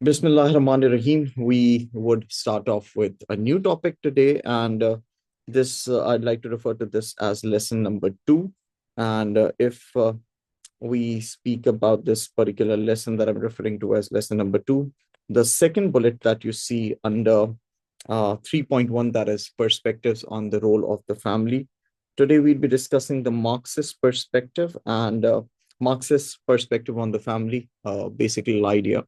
Bismillahirrahmanirrahim. We would start off with a new topic today, and this I'd like to refer to this as lesson number two. And if we speak about this particular lesson that I'm referring to as lesson number two, the second bullet that you see under 3.1, that is perspectives on the role of the family. Today we'll be discussing the Marxist perspective and Marxist perspective on the family, basically idea.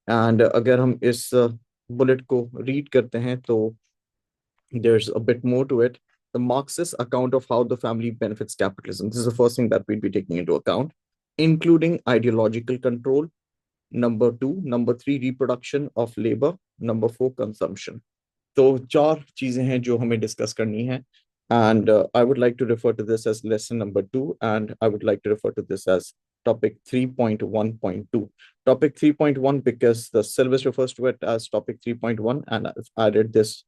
And अगर हम इस bullet को read करते हैं तो there's a bit more to it. The Marxist account of how the family benefits capitalism. This is the first thing that we'd be taking into account, including ideological control. Number two, number three, reproduction of labor. Number four, consumption. तो चार चीजें हैं जो हमें discuss करनी है. And I would like to refer to this as lesson number two, and I would like to refer to this as topic 3.1.2. Topic 3.1 because the syllabus refers to it as topic 3.1, and I've added this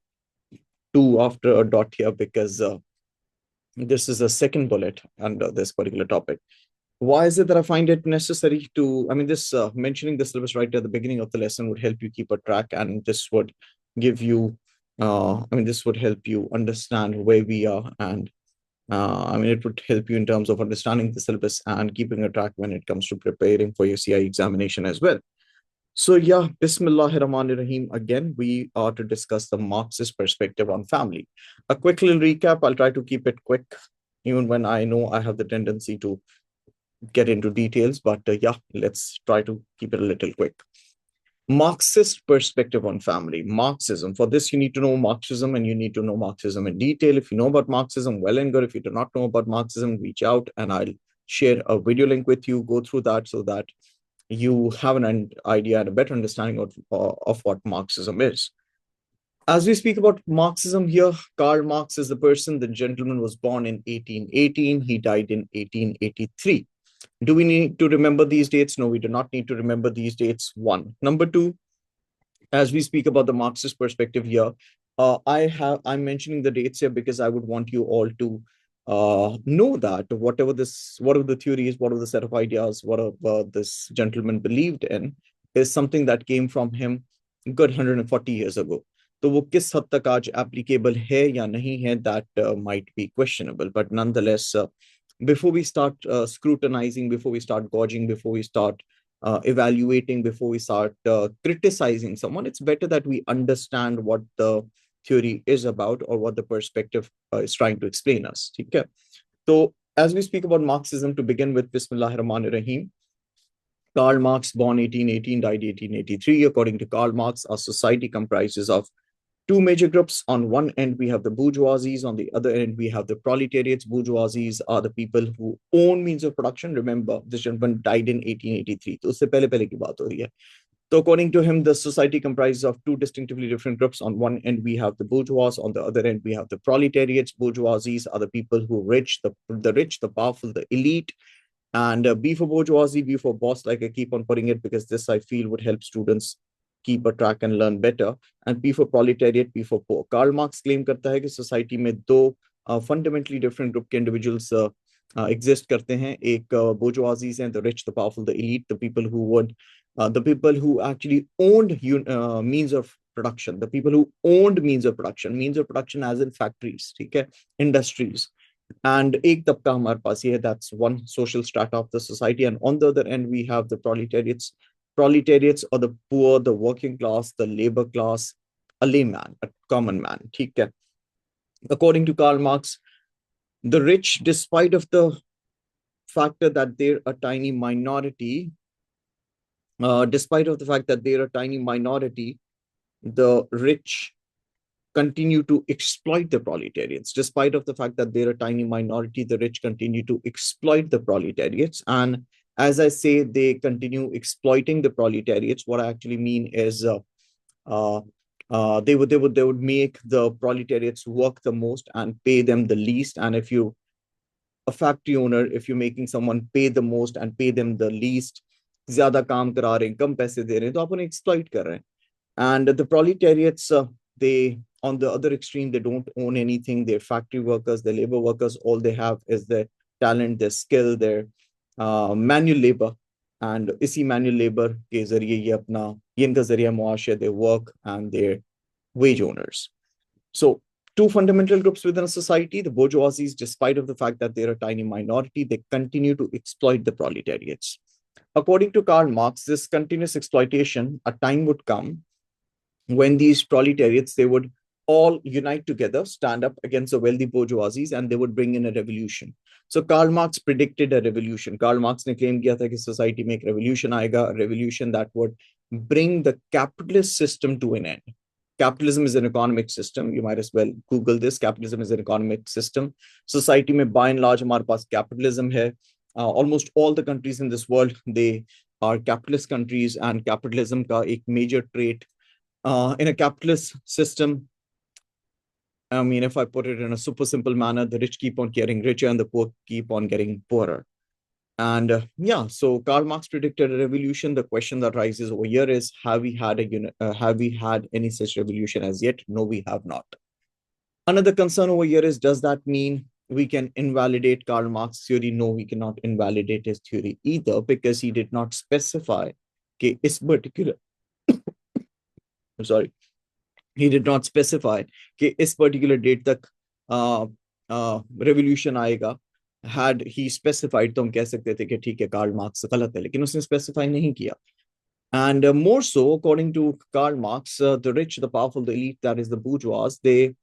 two after a dot here because this is a second bullet under this particular topic. Why is it that I find it necessary to, this mentioning the syllabus right at the beginning of the lesson would help you keep a track, and this would give you, this would help you understand where we are, and it would help you in terms of understanding the syllabus and keeping a track when it comes to preparing for your CI examination as well. So yeah, Bismillahirrahmanirrahim. Again, we are to discuss the Marxist perspective on family. A quick little recap. I'll try to keep it quick, even when I know I have the tendency to get into details, but yeah, let's try to keep it a little quick. Marxist perspective on family, Marxism. For this, you need to know Marxism, and you need to know Marxism in detail. If you know about Marxism, well and good. If you do not know about Marxism, reach out and I'll share a video link with you. Go through that so that you have an idea and a better understanding of what Marxism is. As we speak about Marxism here, Karl Marx is the person. The gentleman was born in 1818. He died in 1883. Do we need to remember these dates? No, we do not need to remember these dates. One. Number two, as we speak about the Marxist perspective here, I'm mentioning the dates here because I would want you all to know that whatever the theory is, whatever the set of ideas, whatever this gentleman believed in, is something that came from him good 140 years ago. तो वो किस हद तक आज applicable है या नहीं है, that might be questionable, but nonetheless, before we start scrutinizing, before we start gauging, before we start evaluating, before we start criticizing someone, it's better that we understand what the theory is about or what the perspective is trying to explain us. Okay? So as we speak about Marxism, to begin with, Bismillahirrahmanirrahim, Karl Marx, born 1818, died 1883. According to Karl Marx, our society comprises of two major groups. On one end, we have the bourgeoisies. On the other end, we have the proletariats. Bourgeoisies are the people who own means of production. Remember, this gentleman died in 1883. तो उससे पहले की बात हो रही है. So according to him, the society comprises of two distinctively different groups. On one end, we have the bourgeois. On the other end, we have the proletariats. Bourgeoisies are the people who rich, the rich, the powerful, the elite. And B for bourgeoisie, B for boss, like I keep on putting it, because this I feel would help students keep a track and learn better. And P for proletariat, P for poor. Karl Marx claim करता है कि society में दो fundamentally different group के individuals exist करते हैं. एक bourgeoisies हैं, the rich, the powerful, the elite, the people who actually owned means of production, the people who owned means of production as in factories, ठीक है, industries. And एक तबका हमारे पास ये है, that's one social strata of the society. And on the other end, we have the proletariats. Proletariats are the poor, the working class, the labor class, a layman, a common man. ठीक है. According to Karl Marx, the rich, despite of the factor that they're a tiny minority, the rich continue to exploit the proletariats. Despite of the fact that they're a tiny minority, the rich continue to exploit the proletariats. And as I say, they continue exploiting the proletariats. What I actually mean is they would make the proletariats work the most and pay them the least. And if you, a factory owner, if you're making someone pay the most and pay them the least, ज़्यादा काम करा रहे हैं, कम पैसे दे रहे हैं, तो आप उन्हें exploit कर रहे हैं. And the proletariats, they, on the other extreme, they don't own anything. They're factory workers, they're labor workers. All they have is their talent, their skill, their manual labor. and इसी manual labor के जरिए ये इनका जरिया मुआशे, they work and their wage owners. So two fundamental groups within a society, the bourgeoisies, despite of the fact that they're a tiny minority, they continue to exploit the proletariats. According to Karl Marx, this continuous exploitation, a time would come when these proletariats, they would all unite together, stand up against the wealthy bourgeoisies, and they would bring in a revolution. So Karl Marx predicted a revolution. Karl Marx ne claim kiya tha ki society mein ek revolution aayega, a revolution that would bring the capitalist system to an end. Capitalism is an economic system. You might as well Google this. Capitalism is an economic system. Society mein by and large hamare paas capitalism hai. Almost all the countries in this world, they are capitalist countries, and capitalism ka ek major trait in a capitalist system, I mean, if I put it in a super simple manner, the rich keep on getting richer and the poor keep on getting poorer. And yeah, so Karl Marx predicted a revolution. The question that rises over here is: have we had any such revolution as yet? No, we have not. Another concern over here is: does that mean we can invalidate Karl Marx's theory? No, we cannot invalidate his theory either, because he did not specify कि इस particular I'm sorry, he did not specify कि इस particular date तक revolution आएगा. Had he specified तो हम कह सकते थे कि ठीक है, Karl Marx गलत है, लेकिन उसने specify नहीं किया. And more so, according to Karl Marx, the rich, the powerful, the elite, that is the bourgeois, they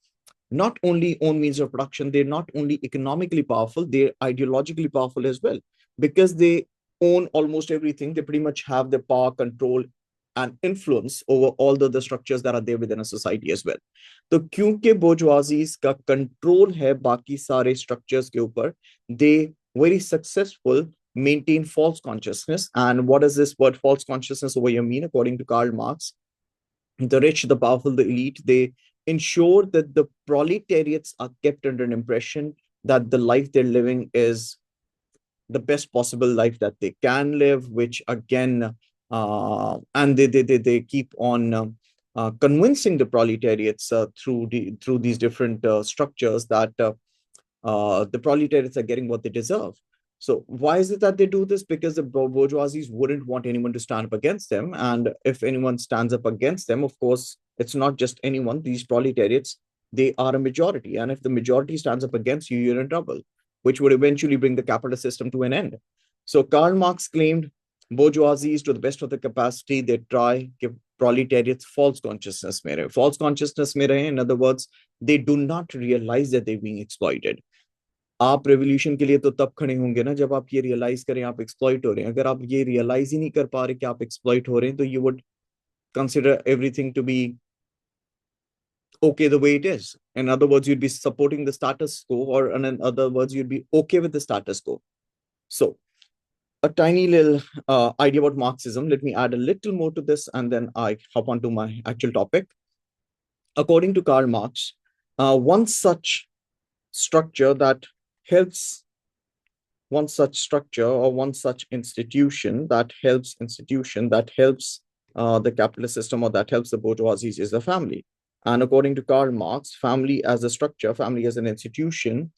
not only own means of production, they're not only economically powerful, they're ideologically powerful as well, because they own almost everything. They pretty much have the power, control, and influence over all the structures that are there within a society as well. तो क्योंकि bourgeoisies का control है बाकी सारे structures के ऊपर, they very successful maintain false consciousness. And what does this word false consciousness over here mean? According to Karl Marx, the rich, the powerful, the elite, they ensure that the proletariats are kept under an impression that the life they're living is the best possible life that they can live, which again, and they keep on convincing the proletariats through these different structures that the proletariats are getting what they deserve. So why is it that they do this? Because the bourgeoisies wouldn't want anyone to stand up against them. And if anyone stands up against them, of course, it's not just anyone. These proletariats, they are a majority. And if the majority stands up against you, you're in trouble, which would eventually bring the capitalist system to an end. So Karl Marx claimed bourgeoisies, to the best of their capacity, they try give proletariats false consciousness. False consciousness, in other words, they do not realize that they're being exploited. आप revolution के लिए तो तब खड़े होंगे ना जब आप ये रियलाइज करें आप एक्सप्लॉइट हो रहे हैं. अगर आप ये रियलाइज ही नहीं कर पा रहे कि आप एक्सप्लॉइट हो रहे हैं, तो you would consider everything to be okay the way it is. In other words, you'd be supporting the status quo, or in other words, you'd be okay with the status quo. So a tiny little idea about Marxism. Let me add a little more to this, and then I hop on to my actual topic. According to Karl Marx, one such structure that helps one such structure or one such institution that helps the capitalist system, or that helps the bourgeoisies, is the family. And according to Karl Marx, family as a structure, family as an institution,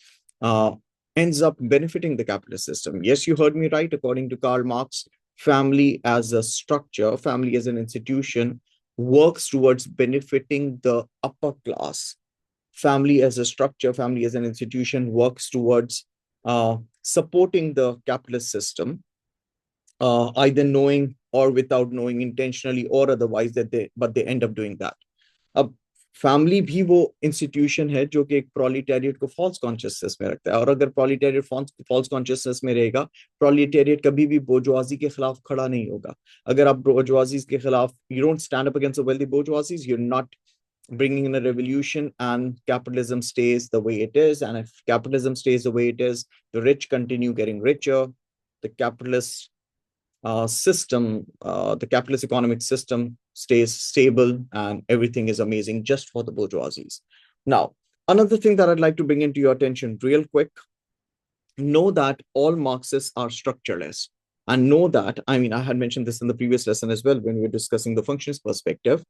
ends up benefiting the capitalist system. Yes, you heard me right. According to Karl Marx, family as a structure, family as an institution, works towards benefiting the upper class. Family as a structure, family as an institution, works towards supporting the capitalist system, either knowing or without knowing, intentionally or otherwise, but they end up doing that. अब family भी वो institution है जो कि एक proletariat को false consciousness में रखता है. और अगर प्रोलिटेरिएट फॉल्स कॉन्शियसनेस में रहेगा, प्रोलिटेरिएट कभी भी बोर्जवाजी के खिलाफ खड़ा नहीं होगा. अगर आप बोर्जवाजी के खिलाफ, you don't stand up against the wealthy bourgeoisies, you are not bringing in a revolution, and capitalism stays the way it is. And if capitalism stays the way it is, the rich continue getting richer. The capitalist the capitalist economic system stays stable, and everything is amazing just for the bourgeoisies. Now, another thing that I'd like to bring into your attention real quick: know that all Marxists are structureless. And know that, I mean, I had mentioned this in the previous lesson as well when we were discussing the functionist perspective.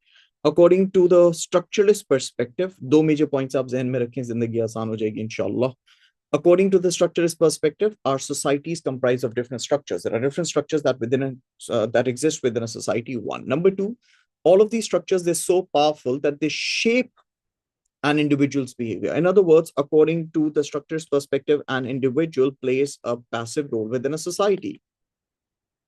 According to the structuralist perspective, दो major points आप जहन में रखें, जिंदगी आसान हो जाएगी इंशाल्लाह. According to the structuralist perspective, our societies comprise of different structures. There are different structures that that exist within a society. One. Number two, all of these structures, they're so powerful that they shape an individual's behavior. In other words, according to the structuralist perspective, an individual plays a passive role within a society.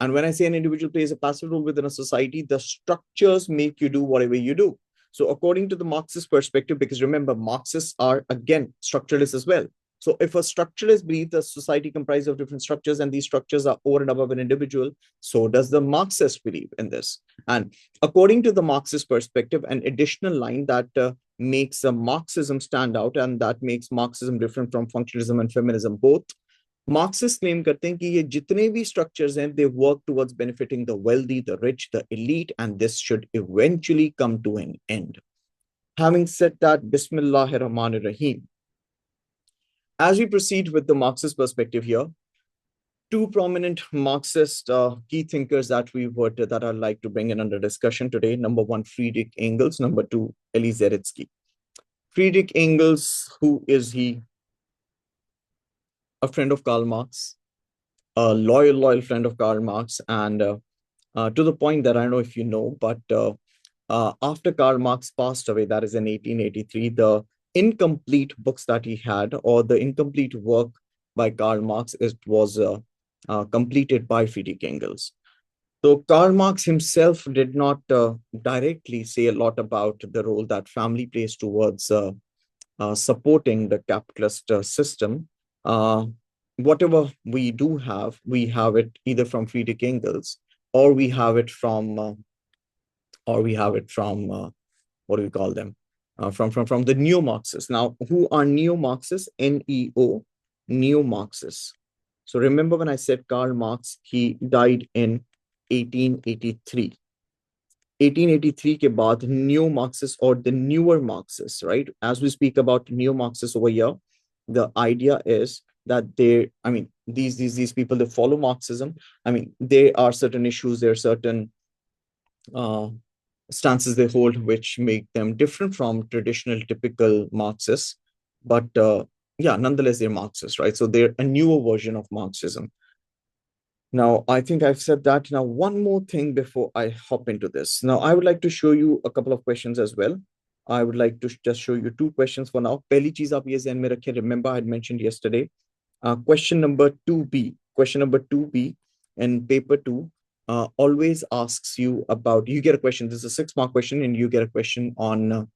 And when I say an individual plays a passive role within a society, the structures make you do whatever you do. So, according to the Marxist perspective, because remember, Marxists are again structuralists as well. So, if a structuralist believes the society comprises of different structures and these structures are over and above an individual, so does the Marxist believe in this. And according to the Marxist perspective, an additional line that makes Marxism stand out and that makes Marxism different from functionalism and feminism both, Marxist claim करते हैं कि ये जितने भी structures हैं they work towards benefiting the wealthy the rich the elite and this should eventually come to an end having said that bismillahir rahmanir rahim as we proceed with the Marxist perspective here, two prominent Marxist key thinkers that that I'd like to bring in under discussion today. Number one, Friedrich Engels. Number two, Elie Wiesel. Friedrich Engels, who is he? A friend of Karl Marx, a loyal friend of Karl Marx, and to the point that I don't know if you know, but after Karl Marx passed away, that is in 1883, the incomplete books that he had, or the incomplete work by Karl Marx, was completed by Friedrich Engels. So Karl Marx himself did not directly say a lot about the role that family plays towards supporting the capitalist system. Whatever we do have, we have it either from Friedrich Engels, or we have it from, what do we call them? From the neo-Marxists. Now, who are neo-Marxists? Neo, neo-Marxists. So remember when I said Karl Marx, he died in 1883. 1883 ke baad neo-Marxists or the newer Marxists, right? As we speak about neo-Marxists over here, the idea is that these people, they follow Marxism. I mean, there are certain issues, there are certain stances they hold which make them different from traditional typical Marxists, but yeah, nonetheless they're Marxists, right? So they're a newer version of Marxism. Now, I think I've said that. Now, one more thing before I hop into this. Now, I would like to show you a couple of questions as well. I would like to just show you two questions for now. Pehli cheez aap ye zehn mein rakhiye. Remember, I had mentioned yesterday. Question number 2B. Question number 2B in paper 2 always asks you about, you get a question, this is a 6-mark question, and you get a question on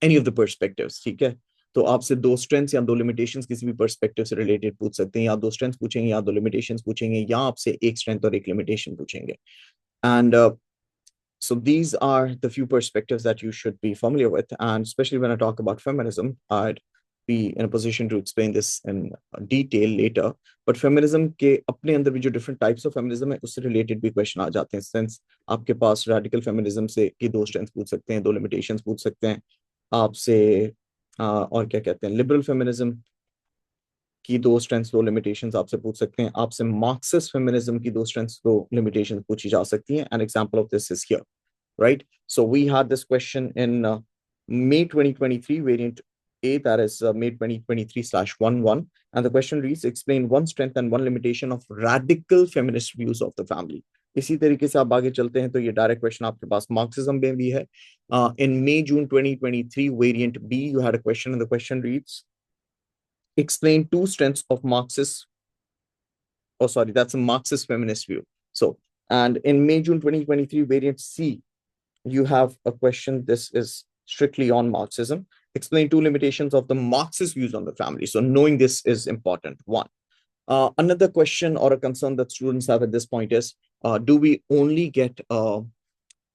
any of the perspectives, ठीक है? तो आपसे दो strengths या दो limitations किसी भी perspective से रिलेटेड पूछ सकते हैं, या दो स्ट्रेंथ्स पूछेंगे या दो लिमिटेशंस पूछेंगे, या आपसे एक स्ट्रेंथ और एक लिमिटेशन पूछेंगे. And so these are the few perspectives that you should be familiar with. And especially when I talk about feminism, I'd be in a position to explain this in detail later. But feminism के अपने अंदर भी जो different types of feminism है, उससे related भी question आ जाते हैं. Since आपके पास radical feminism से की दो strengths पूछ सकते हैं, दो limitations पूछ सकते हैं, आपसे और क्या कहते हैं, लिबरल फेमिनिज्म की दो स्ट्रेंथ्स दो लिमिटेशंस आपसे पूछ सकते हैं, आपसे मार्क्सिस्ट फेमिनिज्म की दो स्ट्रेंथ्स दो लिमिटेशंस पूछी जा सकती हैं. An example of this is here, right? So we had this question in May 2023 variant A, that is May 2023/11, and the question reads, explain one strength and one limitation of radical feminist views of the family. इसी तरीके से आप आगे चलते हैं तो ये direct question आपके पास मार्क्सिज्म में भी है. In May June 2023 variant B, you had a question and the question reads, explain two strengths of Marxist, oh sorry, that's a Marxist feminist view. So, and in May June 2023 variant C, you have a question, this is strictly on Marxism. Explain two limitations of the Marxist views on the family. So knowing this is important. One. Another question or a concern that students have at this point is, do we only get a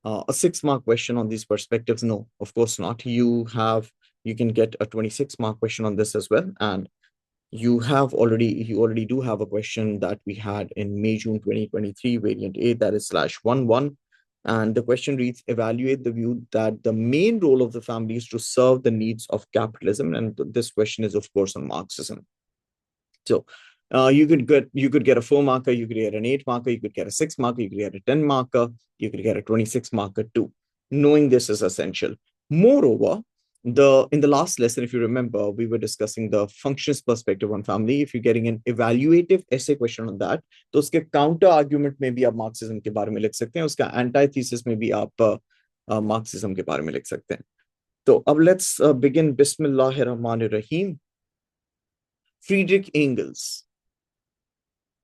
6-mark question on these perspectives? No, of course not. You can get a 26-mark question on this as well. And you already do have a question that we had in May, June 2023, variant A, that is /11. And the question reads, evaluate the view that the main role of the family is to serve the needs of capitalism. And this question is, of course, on Marxism. So you could get a 4-marker, you could get an 8-marker, you could get a 6-marker, you could get a 10-marker, you could get a 26-marker too. Knowing this is essential. Moreover, In the last lesson, if you remember, we were discussing the functionist perspective on family. If you're getting an evaluative essay question on that, तो उसके counter argument में भी आप Marxism के बारे में लिख सकते हैं, उसका antithesis में भी आप मार्क्सिज्म के बारे में लिख सकते हैं. तो अब let's begin. Bismillahirrahmanirrahim. Friedrich Engels.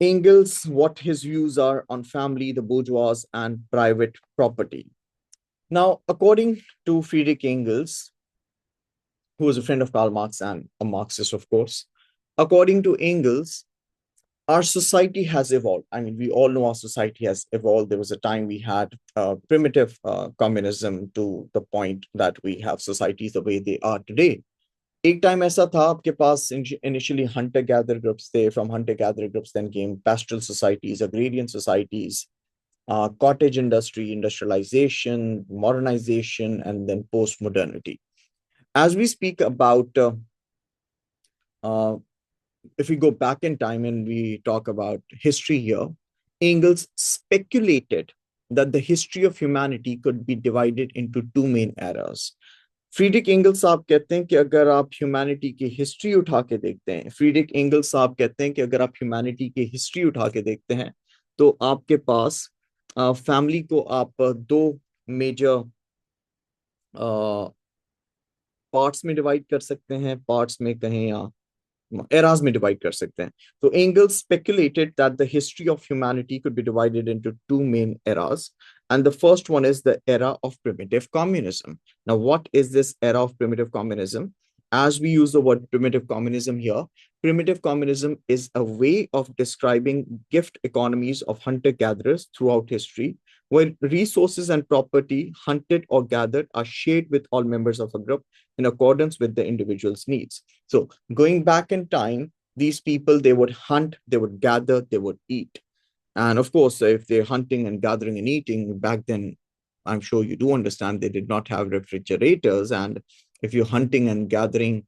Engels, what his views are on family, the bourgeois, and private property. Now, according to Friedrich Engels, who was a friend of Karl Marx and a Marxist, of course, according to Engels, our society has evolved. I mean, we all know our society has evolved. There was a time we had primitive communism to the point that we have societies the way they are today. एक time ऐसा था आपके पास initially hunter gatherer groups थे. From hunter gatherer groups then came pastoral societies, agrarian societies, cottage industry, industrialization, modernization, and then post modernity. As we speak about if we go back in time and we talk about history here, Engels speculated that the history of humanity could be divided into two main eras. Friedrich Engels साहब कहते हैं कि अगर आप humanity की history उठा के देखते हैं, फ्रीडिक एंगल्स साहब कहते हैं कि अगर आप ह्यूमैनिटी की हिस्ट्री उठा के देखते हैं तो आपके पास फैमिली को आप दो मेजर पार्ट्स में डिवाइड कर सकते हैं, पार्ट्स में कहें या eras में divide कर सकते हैं. So Engels speculated that the history of humanity could be divided into two main eras, and the first one is the era of primitive communism. Now, what is this era of primitive communism? As we use the word primitive communism here, primitive communism is a way of describing gift economies of hunter-gatherers throughout history, where resources and property hunted or gathered are shared with all members of a group in accordance with the individual's needs. So going back in time, these people, they would hunt, they would gather, they would eat. And of course, if they're hunting and gathering and eating, back then, I'm sure you do understand, they did not have refrigerators. And if you're hunting and gathering,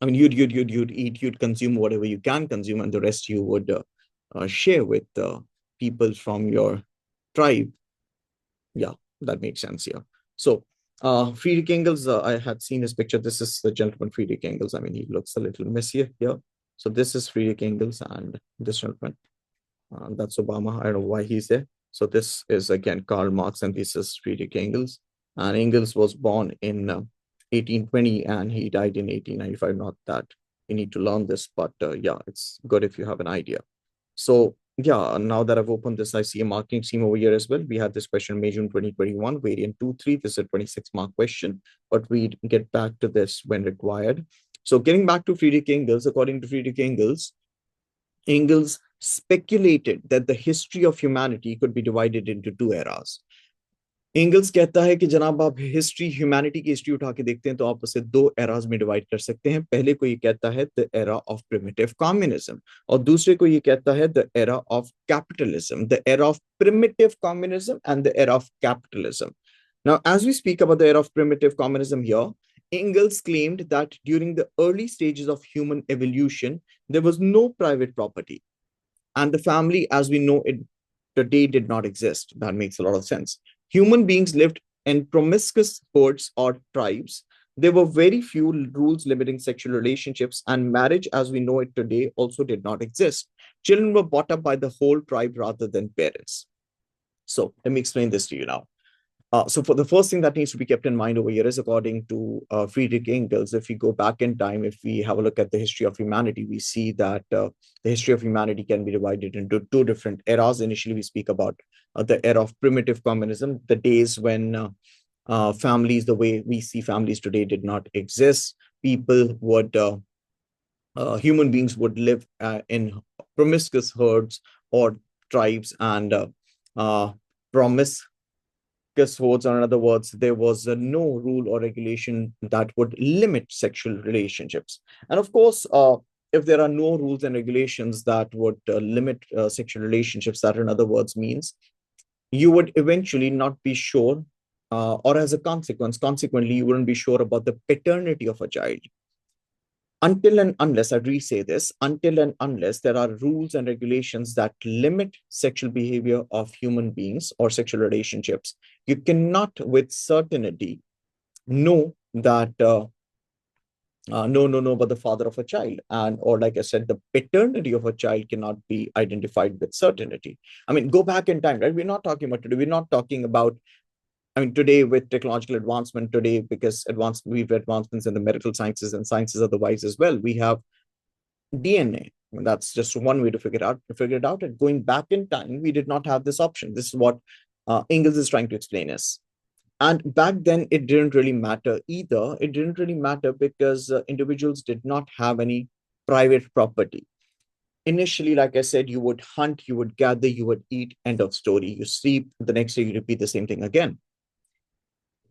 I mean, you'd eat, you'd consume whatever you can consume, and the rest you would share with people from your tribe. Yeah, that makes sense here. So Friedrich Engels, I had seen his picture. This is the gentleman Friedrich Engels. I mean, he looks a little messier here. So this is Friedrich Engels, and this gentleman, that's Obama. I don't know why he's there. So this is again Karl Marx, and this is Friedrich Engels. And Engels was born in 1820, and he died in 1895. Not that you need to learn this, but yeah, it's good if you have an idea. So yeah, now that I've opened this, I see a marking scheme over here as well. We had this question May, June 2021, variant 2-3. This is a 26 mark question, but we get back to this when required. So getting back to Friedrich Engels, according to Friedrich Engels, Engels speculated that the history of humanity could be divided into two eras. Angles कहता है कि जनाब आप history, humanity की history उठा के देखते हैं तो आप उसे दो एराज में डिवाइड कर सकते हैं. पहले को ये कहता है the era of primitive communism, और दूसरे को ये कहता है the era of capitalism. The era of primitive communism and the era of capitalism. Now, as we speak about the era of primitive communism here, Engels claimed that during the early stages of human evolution, there was no private property, and the family as we know it today did not exist. That makes a lot of sense. Human beings lived in promiscuous hordes or tribes. There were very few rules limiting sexual relationships, and marriage as we know it today also did not exist. Children were brought up by the whole tribe rather than parents. So let me explain this to you now. So for the first thing that needs to be kept in mind over here is, according to Friedrich Engels, if we go back in time, if we have a look at the history of humanity, we see that the history of humanity can be divided into two different eras. Initially, we speak about the era of primitive communism, the days when families, the way we see families today, did not exist. People would, human beings would live in promiscuous herds or tribes, and promise hordes, or in other words, there was no rule or regulation that would limit sexual relationships. And of course, if there are no rules and regulations that would limit sexual relationships, that in other words means you would eventually not be sure, or as a consequently, you wouldn't be sure about the paternity of a child. Until and unless, I re-say this, until and unless there are rules and regulations that limit sexual behavior of human beings or sexual relationships, you cannot with certainty know that no, but the father of a child, and or like I said, the paternity of a child cannot be identified with certainty. I mean, go back in time, right? We're not talking about today. We're not talking about, I mean, today with technological advancement today, because we've advancements in the medical sciences and sciences otherwise as well. We have DNA. That's just one way to figure it out. And going back in time, we did not have this option. This is what Engels is trying to explain us. And back then, it didn't really matter either. It didn't really matter because individuals did not have any private property. Initially, like I said, you would hunt, you would gather, you would eat, end of story. You sleep, the next day you repeat the same thing again.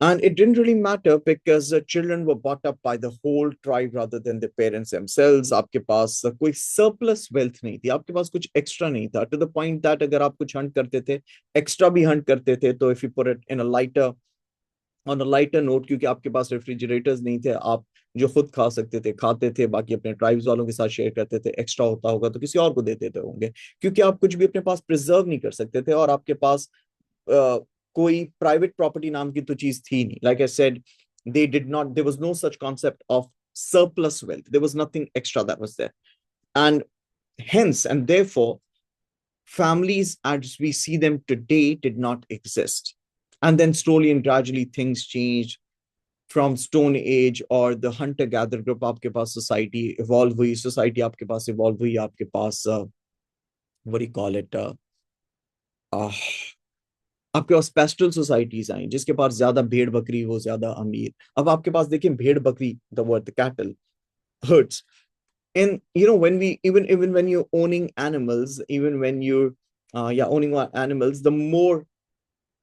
And it didn't really matter because children were brought up by the whole tribe rather than the parents themselves. आपके पास कोई surplus wealth नहीं थी, आपके पास कुछ extra नहीं था. To the point that अगर आप कुछ hunt करते थे, extra भी hunt करते थे, तो if you put it in a lighter on a lighter note, क्योंकि आपके पास रेफ्रिजरेटर्स नहीं थे, आप जो खुद खा सकते थे खाते थे, बाकी अपने ट्राइब्स वालों के साथ शेयर करते थे. एक्स्ट्रा होता होगा तो किसी और को दे देते होंगे, क्योंकि आप कुछ भी अपने पास प्रिजर्व नहीं कर सकते थे, और आपके पास कोई प्राइवेट प्रॉपर्टी नाम की तो चीज थी नहीं. Like I said, they did not, there was no such concept of surplus wealth. There was nothing extra that was there. And hence and therefore, families as we see them today did not exist. And then slowly and gradually things changed. From stone age or the hunter gatherer group, आपके पास society evolve हुई, society आपके पास evolve हुई, आपके पास what do you call it, uh, आपके पास pastel societies आई, जिसके पास ज्यादा भेड़ बकरी वो ज्यादा अमीर. अब आपके पास देखें भेड़ बकरी, the word cattle, hurts. And you know, when we even when you're owning animals, even when you're owning animals, the more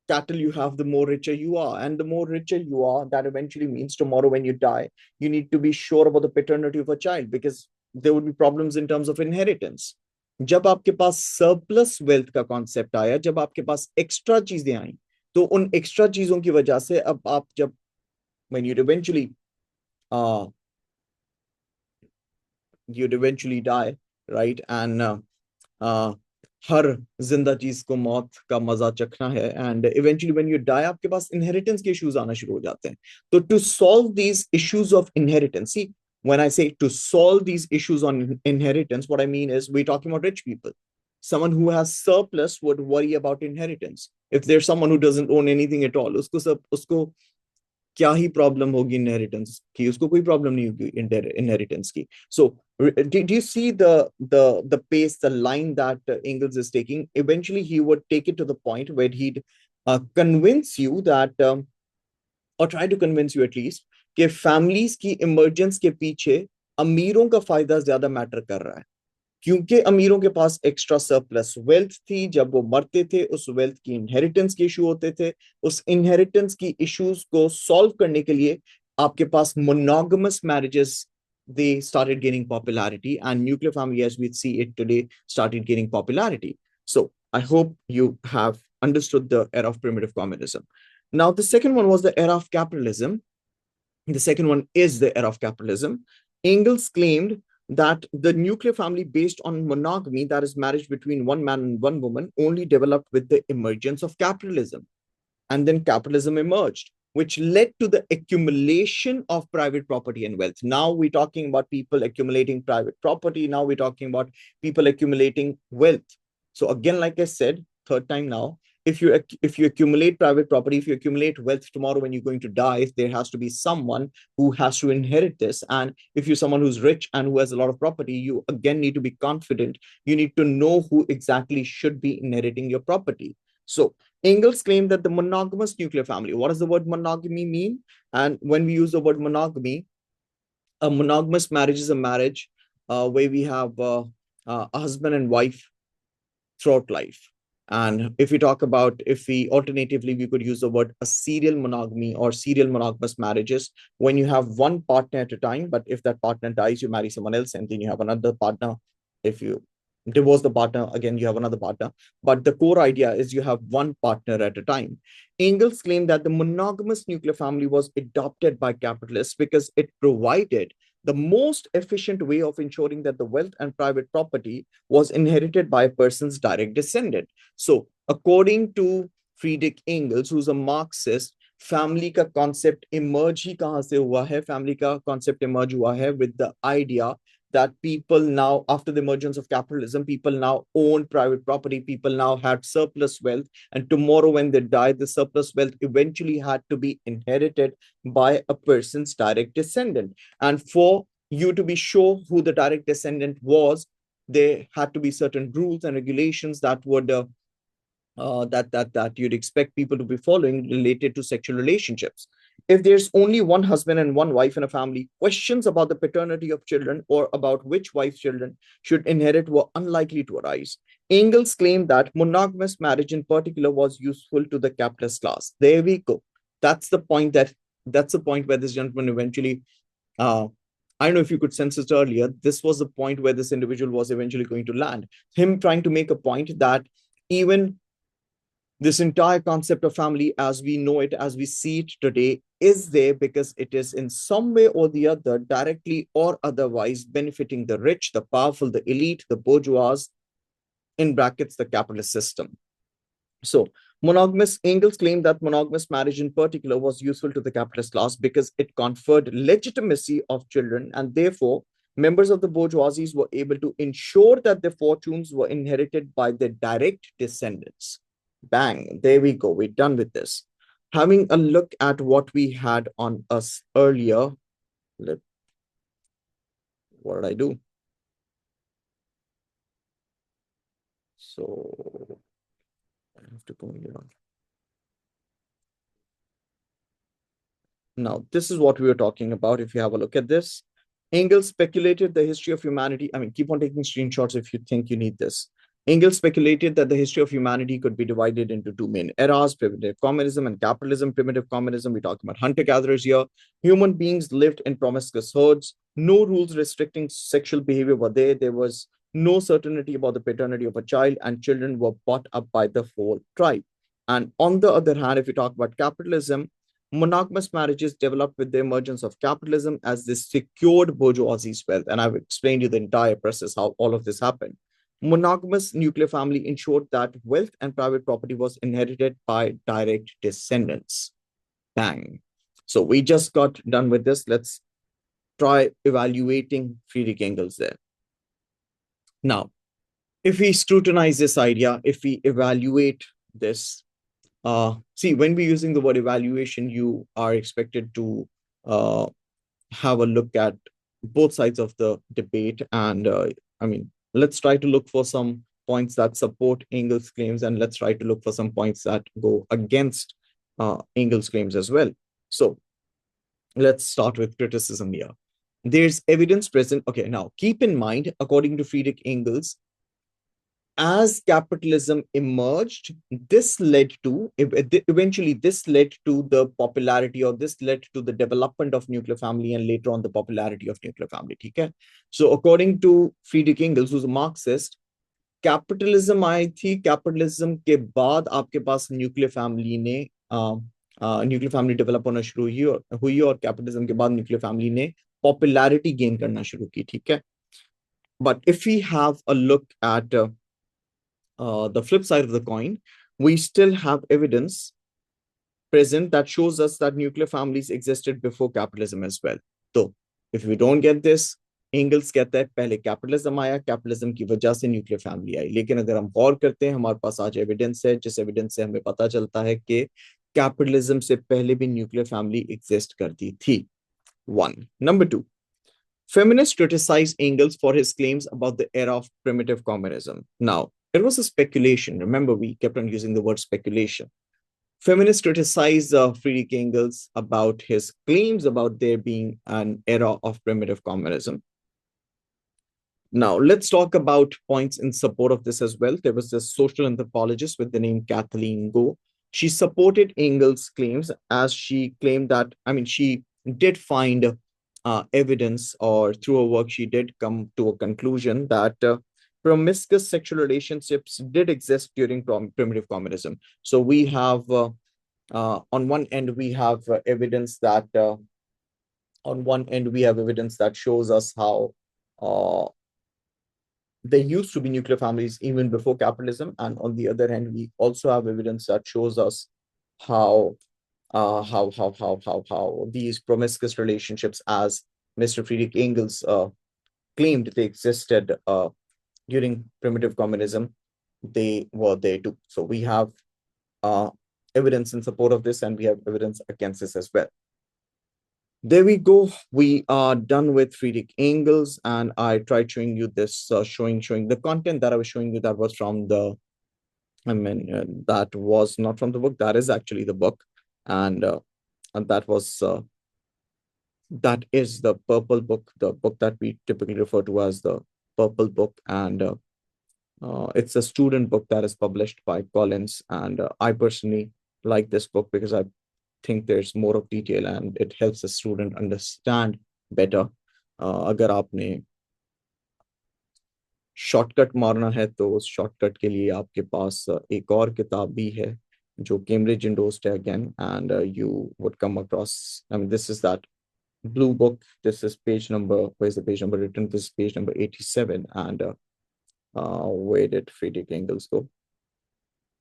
cattle you have, the more richer you are. And the more richer you are, that eventually means tomorrow when you die, you need to be sure about the paternity of a child, because there would be problems in terms of inheritance. जब आपके पास surplus wealth का concept आया, जब आपके पास extra चीजें आई, तो उन extra चीजों की वजह से अब आप जब when uh you'd eventually die, right? And uh, हर जिंदा चीज को मौत का मजा चखना है. And eventually when you die, आपके पास इनहेरिटेंस के इश्यूज आना शुरू हो जाते हैं. तो to solve these issues of inheritance, see, when I say to solve these issues on inheritance, what I mean is we're talking about rich people. Someone who has surplus would worry about inheritance. If there's someone who doesn't own anything at all, उसको क्या ही problem होगी inheritance की, उसको कोई problem नहीं होगी inheritance की. सो do you see the pace, the line that Engels is taking? Eventually he would take it to the point where he'd convince you that or try to convince you at least कि families की emergence के पीछे अमीरों का फायदा ज्यादा matter कर रहा है, क्योंकि अमीरों के पास एक्स्ट्रा सरप्लस वेल्थ थी. जब वो मरते थे, उस वेल्थ की इनहेरिटेंस के इशू होते थे. उस इनहेरिटेंस की इश्यूज को सॉल्व करने के लिए आपके पास monogamous marriages, they started gaining popularity, and nuclear family as we see it today started gaining popularity. So I hope you have understood the era of primitive communism. Now the second one was the era of capitalism. The second one is the era of capitalism. Engels claimed that the nuclear family based on monogamy, that is marriage between one man and one woman, only developed with the emergence of capitalism. And then capitalism emerged, which led to the accumulation of private property and wealth. Now we're talking about people accumulating private property. Now we're talking about people accumulating wealth. So again, like I said, third time now, if you accumulate private property, if you accumulate wealth, tomorrow when you're going to die, there has to be someone who has to inherit this. And if you're someone who's rich and who has a lot of property, you again need to be confident. You need to know who exactly should be inheriting your property. So Engels claimed that the monogamous nuclear family, what does the word monogamy mean? And when we use the word monogamy, a monogamous marriage is a marriage where we have a husband and wife throughout life. And if we talk about, if we alternatively, we could use the word a serial monogamy or serial monogamous marriages, when you have one partner at a time, but if that partner dies, you marry someone else and then you have another partner. If you divorce the partner, again, you have another partner. But the core idea is you have one partner at a time. Engels claimed that the monogamous nuclear family was adopted by capitalists because it provided the most efficient way of ensuring that the wealth and private property was inherited by a person's direct descendant. So, according to Friedrich Engels, who's a Marxist, family का concept emerge ही कहां से हुआ है? Family का concept emerge हुआ है with the idea that people now, after the emergence of capitalism, people now own private property, people now had surplus wealth, and tomorrow when they die, the surplus wealth eventually had to be inherited by a person's direct descendant. And for you to be sure who the direct descendant was, there had to be certain rules and regulations that would that you'd expect people to be following related to sexual relationships. If there's only one husband and one wife in a family, questions about the paternity of children or about which wife's children should inherit were unlikely to arise. Engels claimed that monogamous marriage in particular was useful to the capitalist class. There we go. That's the point that's the point where this gentleman eventually I don't know if you could sense it earlier. This was the point where this individual was eventually going to land. Him trying to make a point that even this entire concept of family as we know it, as we see it today, is there because it is in some way or the other, directly or otherwise, benefiting the rich, the powerful, the elite, the bourgeois, in brackets, the capitalist system. So, Engels claimed that monogamous marriage in particular was useful to the capitalist class because it conferred legitimacy of children, and therefore, members of the bourgeoisie were able to ensure that their fortunes were inherited by their direct descendants. Bang, there we go. We're done with this. Having a look at what we had on us earlier. What did I do? So I have to go here. Now, this is what we were talking about. If you have a look at this, Engels speculated the history of humanity. I mean, keep on taking screenshots if you think you need this. Engels speculated that the history of humanity could be divided into two main eras, primitive communism and capitalism. Primitive communism, we're talking about hunter-gatherers here. Human beings lived in promiscuous herds. No rules restricting sexual behavior were there. There was no certainty about the paternity of a child, and children were brought up by the whole tribe. And on the other hand, if you talk about capitalism, monogamous marriages developed with the emergence of capitalism as this secured bourgeoisie's wealth. And I've explained you the entire process, how all of this happened. Monogamous nuclear family ensured that wealth and private property was inherited by direct descendants. Bang. So we just got done with this. Let's try evaluating Friedrich Engels there. Now, if we scrutinize this idea, if we evaluate this, see, when we're using the word evaluation, you are expected to have a look at both sides of the debate. And I mean, let's try to look for some points that support Engels' claims, and let's try to look for some points that go against Engels' claims as well. So let's start with criticism here. There's evidence present. Okay, now keep in mind, according to Friedrich Engels, as capitalism emerged, this led to eventually this led to the popularity, or this led to the development of nuclear family, and later on the popularity of nuclear family. Okay, so according to Friedrich Engels, who's a Marxist, capitalism आई थी, capitalism के बाद आपके पास nuclear family ने nuclear family develop होना शुरू हुई और कैपिटलिज्म के बाद न्यूक्लियर फैमिली ने पॉपुलैरिटी गेन करना शुरू की. ठीक है, but if we have a look at the flip side of the coin, we still have evidence present that shows us that nuclear families existed before capitalism as well. So, if we don't get this, angles कहता है पहले capitalism आया, capitalism की वजह से nuclear family I. लेकिन अगर हम गौर करते हैं, हमारे पास आज एविडेंस है, जिस एविडेंस से हमें पता चलता है कि कैपिटलिज्म से पहले भी न्यूक्लियर फैमिली एग्जिस्ट करती थी. One. Number two, feminists criticized Engels for his claims about the era of primitive communism. Now, it was a speculation. Remember, we kept on using the word speculation. Feminists criticized Friedrich Engels about his claims about there being an era of primitive communism. Now, let's talk about points in support of this as well. There was a social anthropologist with the name Kathleen Go. She supported Engels' claims, as she claimed that, I mean, she did find evidence, or through her work, she did come to a conclusion that promiscuous sexual relationships did exist during primitive communism. So we have, on one end, we have evidence that, shows us how there used to be nuclear families even before capitalism. And on the other hand, we also have evidence that shows us how how these promiscuous relationships, as Mr. Friedrich Engels claimed they existed during primitive communism, they were there too. So we have uh, evidence in support of this, and we have evidence against this as well. There we go. We are done with Friedrich Engels, and I tried showing you this, showing the content that I was showing you that was from the. I mean, that was not from the book. That is actually the book, and that is the purple book, the book that we typically refer to as the purple book, and it's a student book that is published by Collins, and I personally like this book because I think there's more of detail and it helps the student understand better. अगर आपने shortcut मारना है तो उस shortcut के लिए आपके पास एक और किताब भी है जो कैम्ब्रिज endorsed है again, and you would come across, I mean, this is that blue book. This is page number, where's the page number written? This is page number 87, and where did Friedrich Engels go?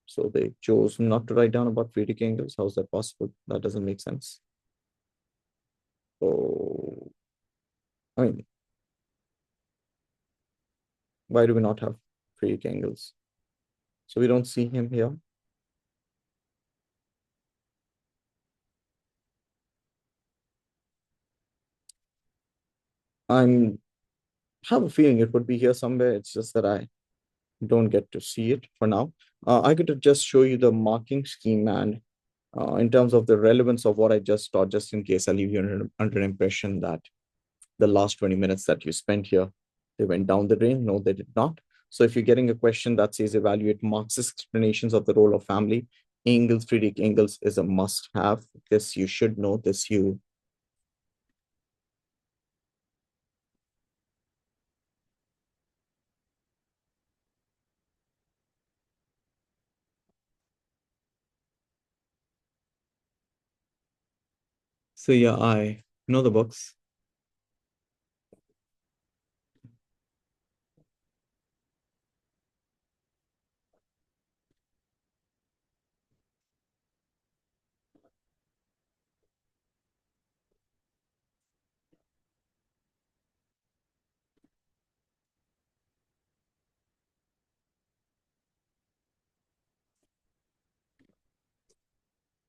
So they chose not to write down about Friedrich Engels. How is that possible? That doesn't make sense. So, I mean, why do we not have Friedrich Engels? So we don't see him here. I have a feeling it would be here somewhere. It's just that I don't get to see it for now. I could just show you the marking scheme, and in terms of the relevance of what I just taught, just in case I leave you under an impression that the last 20 minutes that you spent here, they went down the drain. No, they did not. So if you're getting a question that says evaluate Marxist explanations of the role of family, Engels, Friedrich Engels is a must have. This you should know, this you. So yeah, I know the books.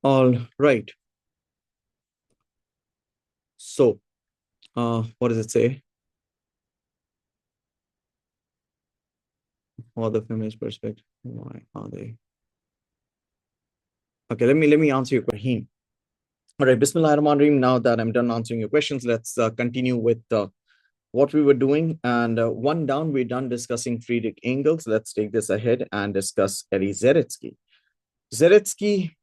All right. So what does it say? All the feminist perspective. Why are they? Okay, let me answer your question. All right, Bismillah ar-Rahman ar-Rahim. Now that I'm done answering your questions, let's continue with what we were doing. And one down, we're done discussing Friedrich Engels. Let's take this ahead and discuss Elie Zaretsky. Zaretsky,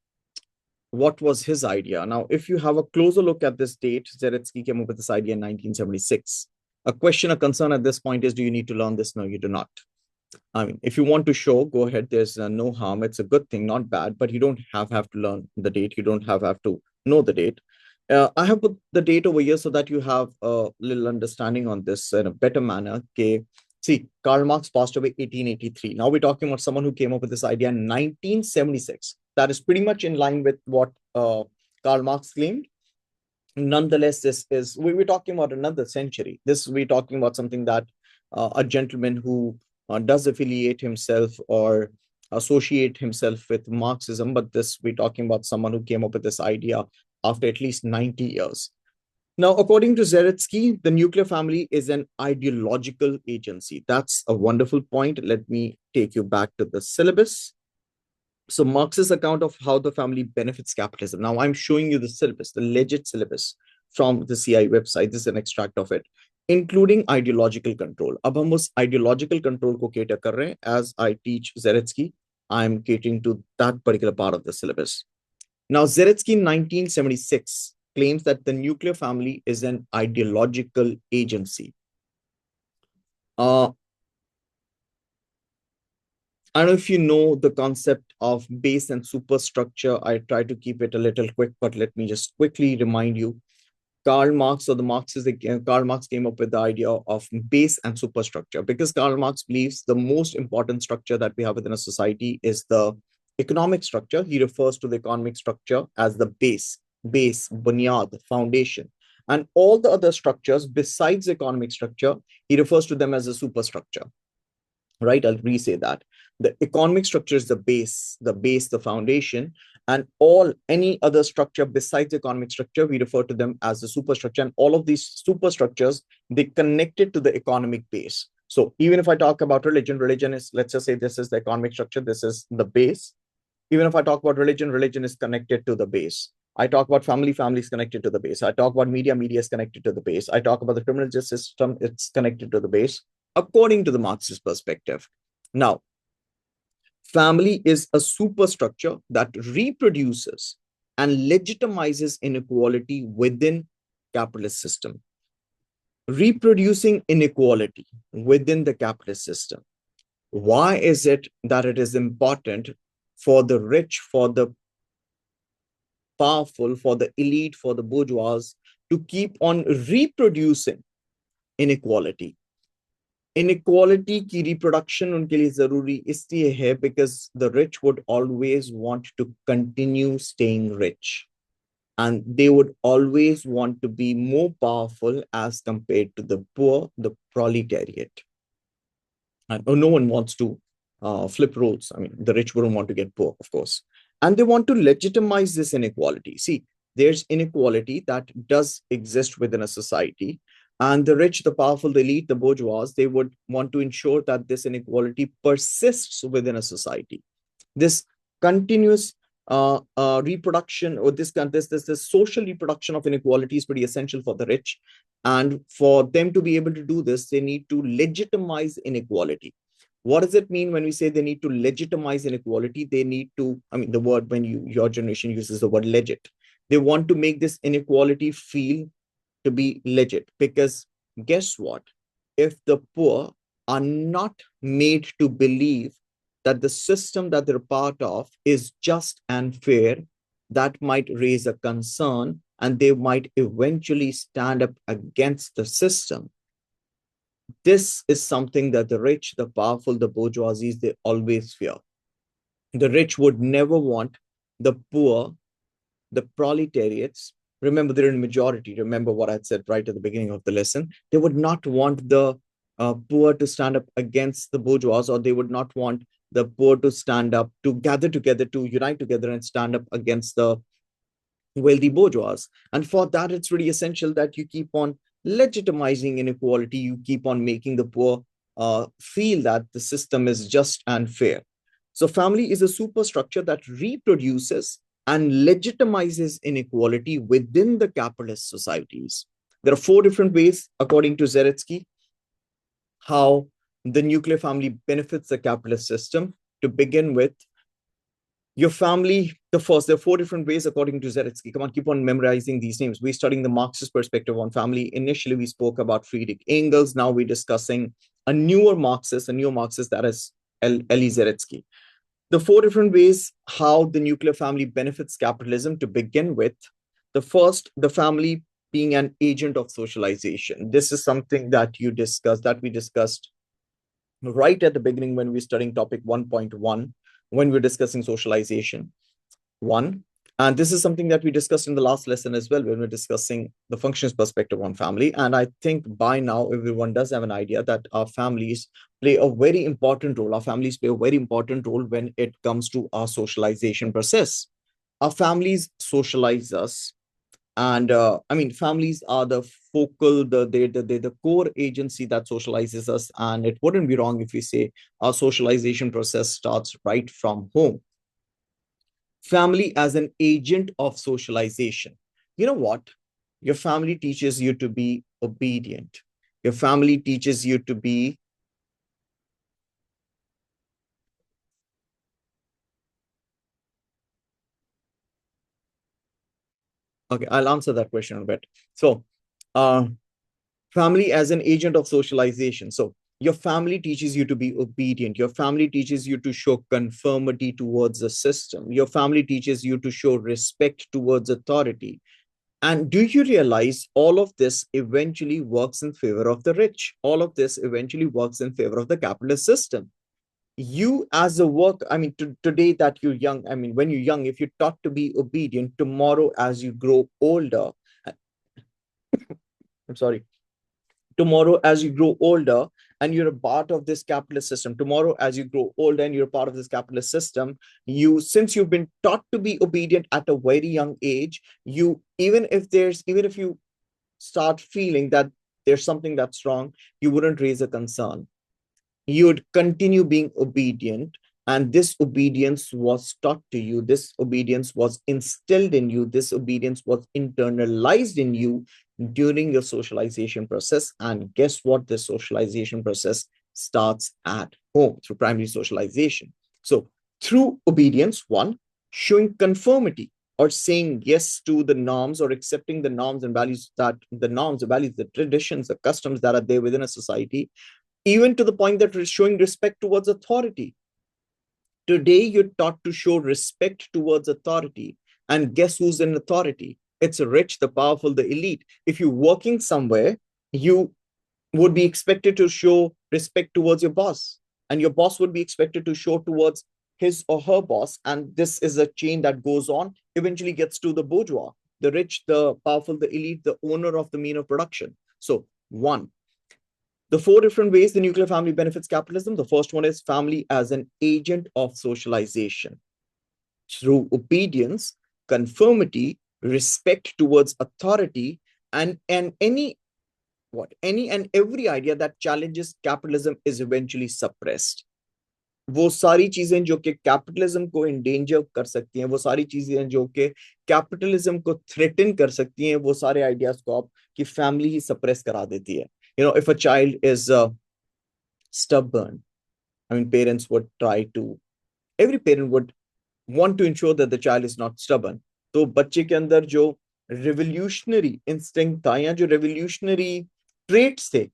what was his idea? Now, if you have a closer look at this date, Zaretsky came up with this idea in 1976. A question, a concern at this point is, do you need to learn this? No, you do not. I mean, if you want to show, go ahead. There's no harm. It's a good thing, not bad, but you don't have to learn the date. You don't have to know the date. I have put the date over here so that you have a little understanding on this in a better manner. Okay. See, Karl Marx passed away 1883. Now we're talking about someone who came up with this idea in 1976. That is pretty much in line with what Karl Marx claimed. Nonetheless, this is, we're talking about another century. We're talking about something that a gentleman who does affiliate himself or associate himself with Marxism, but this, we're talking about someone who came up with this idea after at least 90 years. Now, according to Zaretsky, the nuclear family is an ideological agency. That's a wonderful point. Let me take you back to the syllabus. So Marx's account of how the family benefits capitalism. Now I'm showing you the syllabus, the legit syllabus from the CI website. This is an extract of it, including ideological control. अब हम उस ideological control को cater कर रहे हैं. As I teach Zaretsky, I'm catering to that particular part of the syllabus. Now, Zaretsky in 1976 claims that the nuclear family is an ideological agency. I don't know if you know the concept of base and superstructure. I try to keep it a little quick, but let me just quickly remind you. Karl Marx or the Marxists, Karl Marx came up with the idea of base and superstructure because Karl Marx believes the most important structure that we have within a society is the economic structure, he refers to the economic structure as the base, bunyad, foundation. And all the other structures besides the economic structure, he refers to them as a superstructure, right? I'll re-say that. The economic structure is the foundation, and any other structure besides the economic structure, we refer to them as the superstructure. And all of these superstructures, they connected to the economic base. So even if I talk about religion is, let's just say this is the economic structure, this is the base. Even if I talk about religion is connected to the base. I talk about family is connected to the base. I talk about media is connected to the base. I talk about the criminal justice system, it's connected to the base, according to the Marxist perspective. Now, family is a superstructure that reproduces and legitimizes inequality within capitalist system. Reproducing inequality within the capitalist system. Why is it that it is important for the rich, for the powerful, for the elite, for the bourgeois to keep on reproducing inequality? Inequality की reproduction उनके लिए जरूरी इसलिए है because the rich would always want to continue staying rich, and they would always want to be more powerful as compared to the poor, the proletariat. And no one wants to flip roles. I mean, the rich wouldn't want to get poor, of course. And they want to legitimize this inequality. See, there's inequality that does exist within a society. And the rich, the powerful, the elite, the bourgeois, they would want to ensure that this inequality persists within a society. This continuous reproduction, or this social reproduction of inequality is pretty essential for the rich. And for them to be able to do this, they need to legitimize inequality. What does it mean when we say they need to legitimize inequality? They need to, I mean, the word, when your generation uses the word legit, they want to make this inequality feel to be legit. Because guess what? If the poor are not made to believe that the system that they're part of is just and fair, that might raise a concern, and they might eventually stand up against the system. This is something that the rich, the powerful, the bourgeoisies, they always fear. The rich would never want the poor, the proletariats. Remember, they're in majority. Remember what I said right at the beginning of the lesson. They would not want the poor to stand up against the bourgeois, or they would not want the poor to stand up, to gather together, to unite together and stand up against the wealthy bourgeois. And for that, it's really essential that you keep on legitimizing inequality. You keep on making the poor feel that the system is just and fair. So family is a superstructure that reproduces and legitimizes inequality within the capitalist societies. There are 4 different ways, according to Zaretsky, how the nuclear family benefits the capitalist system. To begin with, your family, there are 4 different ways, according to Zaretsky. Come on, keep on memorizing these names. We're studying the Marxist perspective on family. Initially, we spoke about Friedrich Engels. Now we're discussing a newer Marxist, that is Elie Zaretsky. The 4 different ways how the nuclear family benefits capitalism. To begin with, the first, the family being an agent of socialization. This is something that we discussed right at the beginning when we're studying topic 1.1, when we're discussing socialization 1. And this is something that we discussed in the last lesson as well, when we're discussing the functions perspective on family. And I think by now, everyone does have an idea that our families play a very important role. Our families play a very important role when it comes to our socialization process. Our families socialize us. And I mean, families are the focal, the core agency that socializes us. And it wouldn't be wrong if we say our socialization process starts right from home. Family as an agent of socialization. You know what? Your family teaches you to be obedient. Your family teaches you to be okay. I'll answer that question in a bit. So, family as an agent of socialization. So, your family teaches you to be obedient. Your family teaches you to show conformity towards the system. Your family teaches you to show respect towards authority. And do you realize all of this eventually works in favor of the rich? All of this eventually works in favor of the capitalist system. you as a work, I mean, today that you're young, I mean, when you're young, if you're taught to be obedient, tomorrow as you grow older, I'm sorry, tomorrow as you grow older and you're a part of this capitalist system, tomorrow as you grow older and you're a part of this capitalist system, you, since you've been taught to be obedient at a very young age, you, even if you start feeling that there's something that's wrong, you wouldn't raise a concern. You would continue being obedient, and this obedience was taught to you, this obedience was instilled in you, this obedience was internalized in you during your socialization process. And guess what? The socialization process starts at home through primary socialization. So through obedience, one, showing conformity or saying yes to the norms or accepting the norms and values, that the norms, the values, the traditions, the customs that are there within a society, even to the point that is showing respect towards authority. Today, you're taught to show respect towards authority. And guess who's in authority? It's the rich, the powerful, the elite. If you're working somewhere, you would be expected to show respect towards your boss, and your boss would be expected to show towards his or her boss. And this is a chain that goes on, eventually gets to the bourgeois, the rich, the powerful, the elite, the owner of the mean of production. So, one, the four different ways the nuclear family benefits capitalism. The first one is family as an agent of socialization through obedience, conformity, respect towards authority, and any and every idea that challenges capitalism is eventually suppressed. वो सारी चीजें जो कि capitalism को endanger कर सकती हैं, वो सारी चीजें जो कि कैपिटलिज्म को थ्रेटन कर सकती हैं, वो सारे आइडियाज को आप की फैमिली ही सप्रेस करा देती है. If a child is stubborn, I mean, parents would try to, every parent would want to ensure that the child is not stubborn. तो बच्चे के अंदर जो revolutionary instinct था या जो revolutionary traits थे,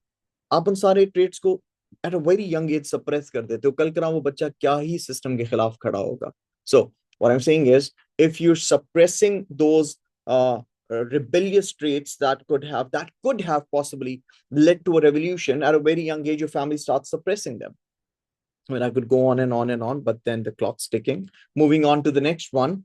आप उन सारे ट्रेड्स को at a very young age suppress कर देते हो. कल करा वो बच्चा क्या ही सिस्टम के खिलाफ खड़ा होगा. So what I am saying is, if you suppressing those rebellious traits that could have possibly led to a revolution at a very young age, your family starts suppressing them. I mean, I could go on and on and on, but then the clock's ticking. Moving on to the next one.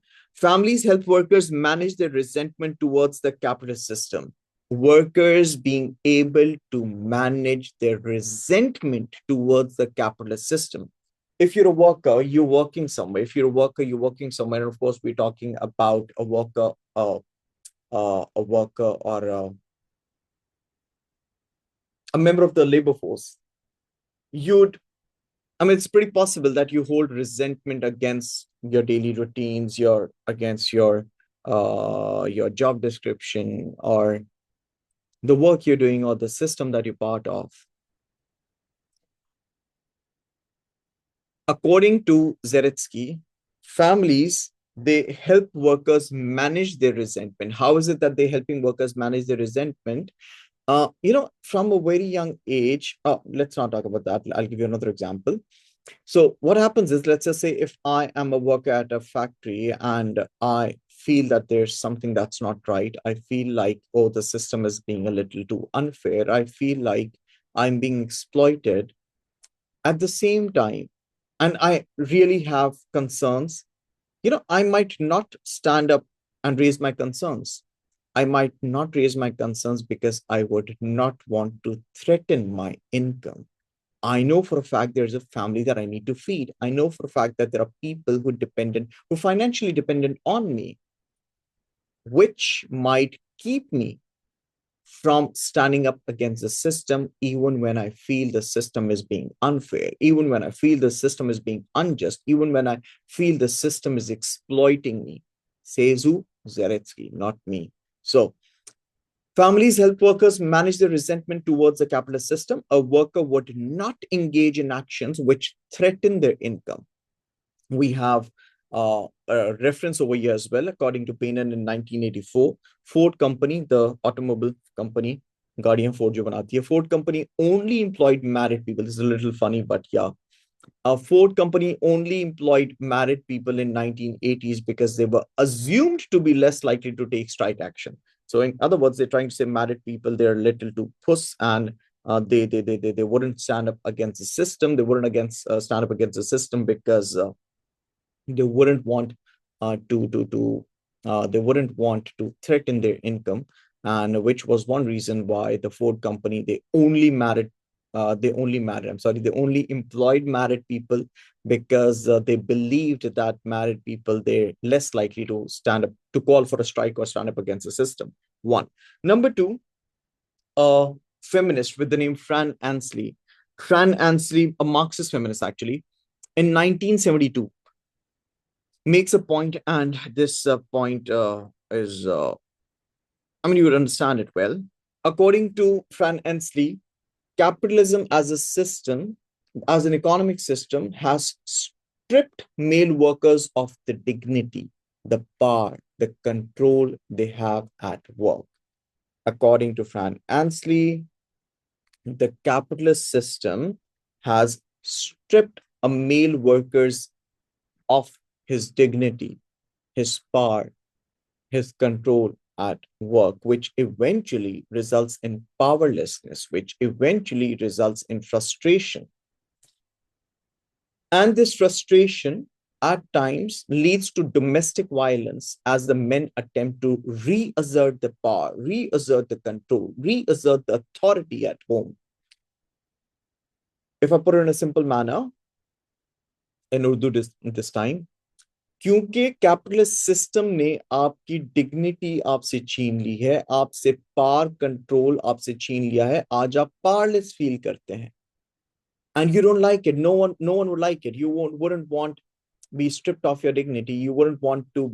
Families help workers manage their resentment towards the capitalist system. Workers being able to manage their resentment towards the capitalist system. If you're a worker, you're working somewhere. If you're a worker, you're working somewhere. And of course, we're talking about a worker, or a member of the labor force. I mean, it's pretty possible that you hold resentment against your daily routines, against your job description, or the work you're doing, or the system that you're part of. According to Zaretsky, families, they help workers manage their resentment. How is it that they're helping workers manage their resentment? From a very young age, let's not talk about that. I'll give you another example. So what happens is, let's just say if I am a worker at a factory and I feel that there's something that's not right, I feel like, oh, the system is being a little too unfair, I feel like I'm being exploited. At the same time, and I really have concerns, I might not stand up and raise my concerns. I might not raise my concerns because I would not want to threaten my income. I know for a fact there's a family that I need to feed. I know for a fact that there are people who are financially dependent on me, which might keep me from standing up against the system, even when I feel the system is being unfair, even when I feel the system is being unjust, even when I feel the system is exploiting me. Says who? Zaretsky, not me. So families help workers manage their resentment towards the capitalist system. A worker would not engage in actions which threaten their income. We have a reference over here as well. According to Paynon in 1984, Ford Company, the automobile company, Guardian Ford jo banati hai, Ford Company only employed married people. This is a little funny, but yeah. Ford Company only employed married people in 1980s because they were assumed to be less likely to take strike action. So in other words, they're trying to say married people, they're little too puss and They wouldn't stand up against the system. They wouldn't stand up against the system because they wouldn't want they wouldn't want to threaten their income, and which was one reason why the Ford company, they only employed married people, because they believed that married people, they're less likely to stand up to call for a strike or stand up against the system. One. Number two, a feminist with the name Fran Ansley. Fran Ansley, a Marxist feminist actually, in 1972 makes a point, and this point is, I mean, you would understand it well. According to Fran Ansley, capitalism as a system, as an economic system, has stripped male workers of the dignity, the power, the control they have at work. According to Fran Ansley, the capitalist system has stripped a male workers of his dignity, his power, his control at work, which eventually results in powerlessness, which eventually results in frustration. And this frustration at times leads to domestic violence as the men attempt to reassert the power, reassert the control, reassert the authority at home. If I put it in a simple manner, in Urdu this time, क्योंकि capitalist system ने आपकी dignity आपसे छीन ली है, आपसे power control आपसे छीन लिया है, आज आप पावरलेस फील करते हैं, and you don't like it. No one would like it. Wouldn't want be stripped of your dignity. You wouldn't want to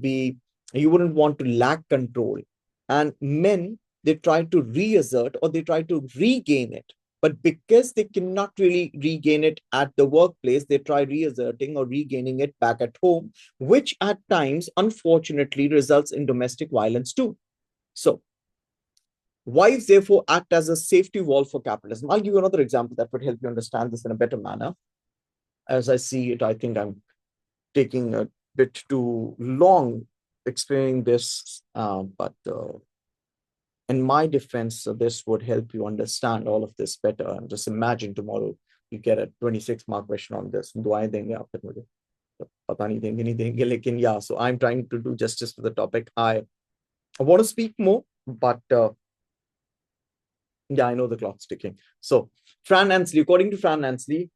lack control. And men, they try to reassert, or they try to regain it. But because they cannot really regain it at the workplace, they try reasserting or regaining it back at home, which at times, unfortunately, results in domestic violence too. So, wives therefore act as a safety wall for capitalism. I'll give you another example that would help you understand this in a better manner. As I see it, I think I'm taking a bit too long explaining this, but in my defense, this would help you understand all of this better. And just imagine tomorrow you get a 26-mark question on this. Yeah, so I'm trying to do justice to the topic. I want to speak more, but yeah, I know the clock's ticking. So Fran Ansley, according to Fran Ansley,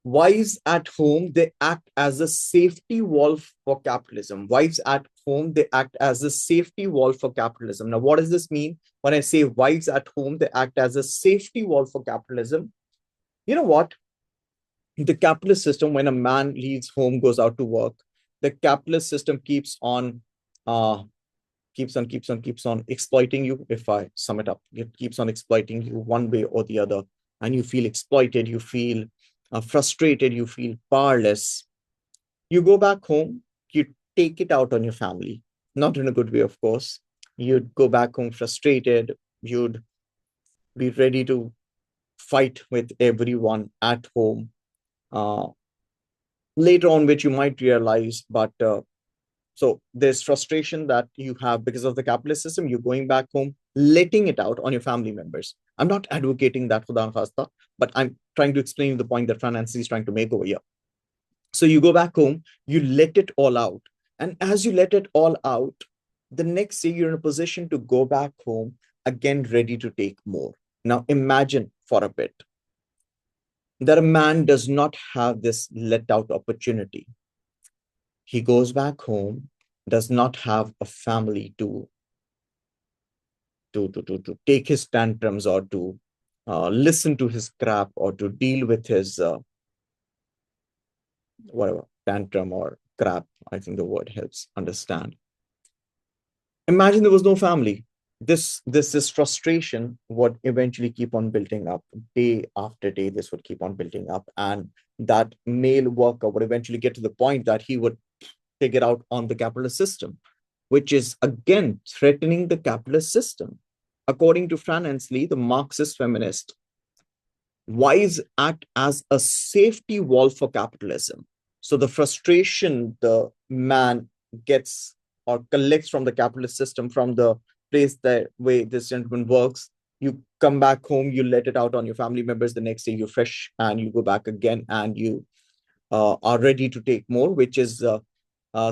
wives at home, they act as a safety wall for capitalism. Wives at home, they act as a safety wall for capitalism. Now, what does this mean? When I say wives at home, they act as a safety wall for capitalism. You know what? The capitalist system, when a man leaves home, goes out to work, the capitalist system keeps on exploiting you. If I sum it up, it keeps on exploiting you one way or the other, and you feel exploited, you feel frustrated, you feel powerless. You go back home, you take it out on your family, not in a good way, of course. You'd go back home frustrated, you'd be ready to fight with everyone at home. Later on, which you might realize, but so there's frustration that you have because of the capitalist system. You're going back home, letting it out on your family members. I'm not advocating that, Khuda Khasta, but I'm trying to explain the point that Fran Ansley is trying to make over here. So you go back home, you let it all out. And as you let it all out, the next day you're in a position to go back home again, ready to take more. Now imagine for a bit that a man does not have this let out opportunity. He goes back home, does not have a family to take his tantrums, or to listen to his crap, or to deal with his whatever tantrum or crap. I think the word helps understand. Imagine there was no family. This frustration would eventually keep on building up day after day. This would keep on building up, and that male worker would eventually get to the point that he would take it out on the capitalist system, which is again threatening the capitalist system. According to Fran Ansley, the Marxist feminist, wives act as a safety wall for capitalism. So the frustration the man gets or collects from the capitalist system, from the place that way this gentleman works, You come back home, you let it out on your family members. The next day, you're fresh and you go back again and you are ready to take more, which is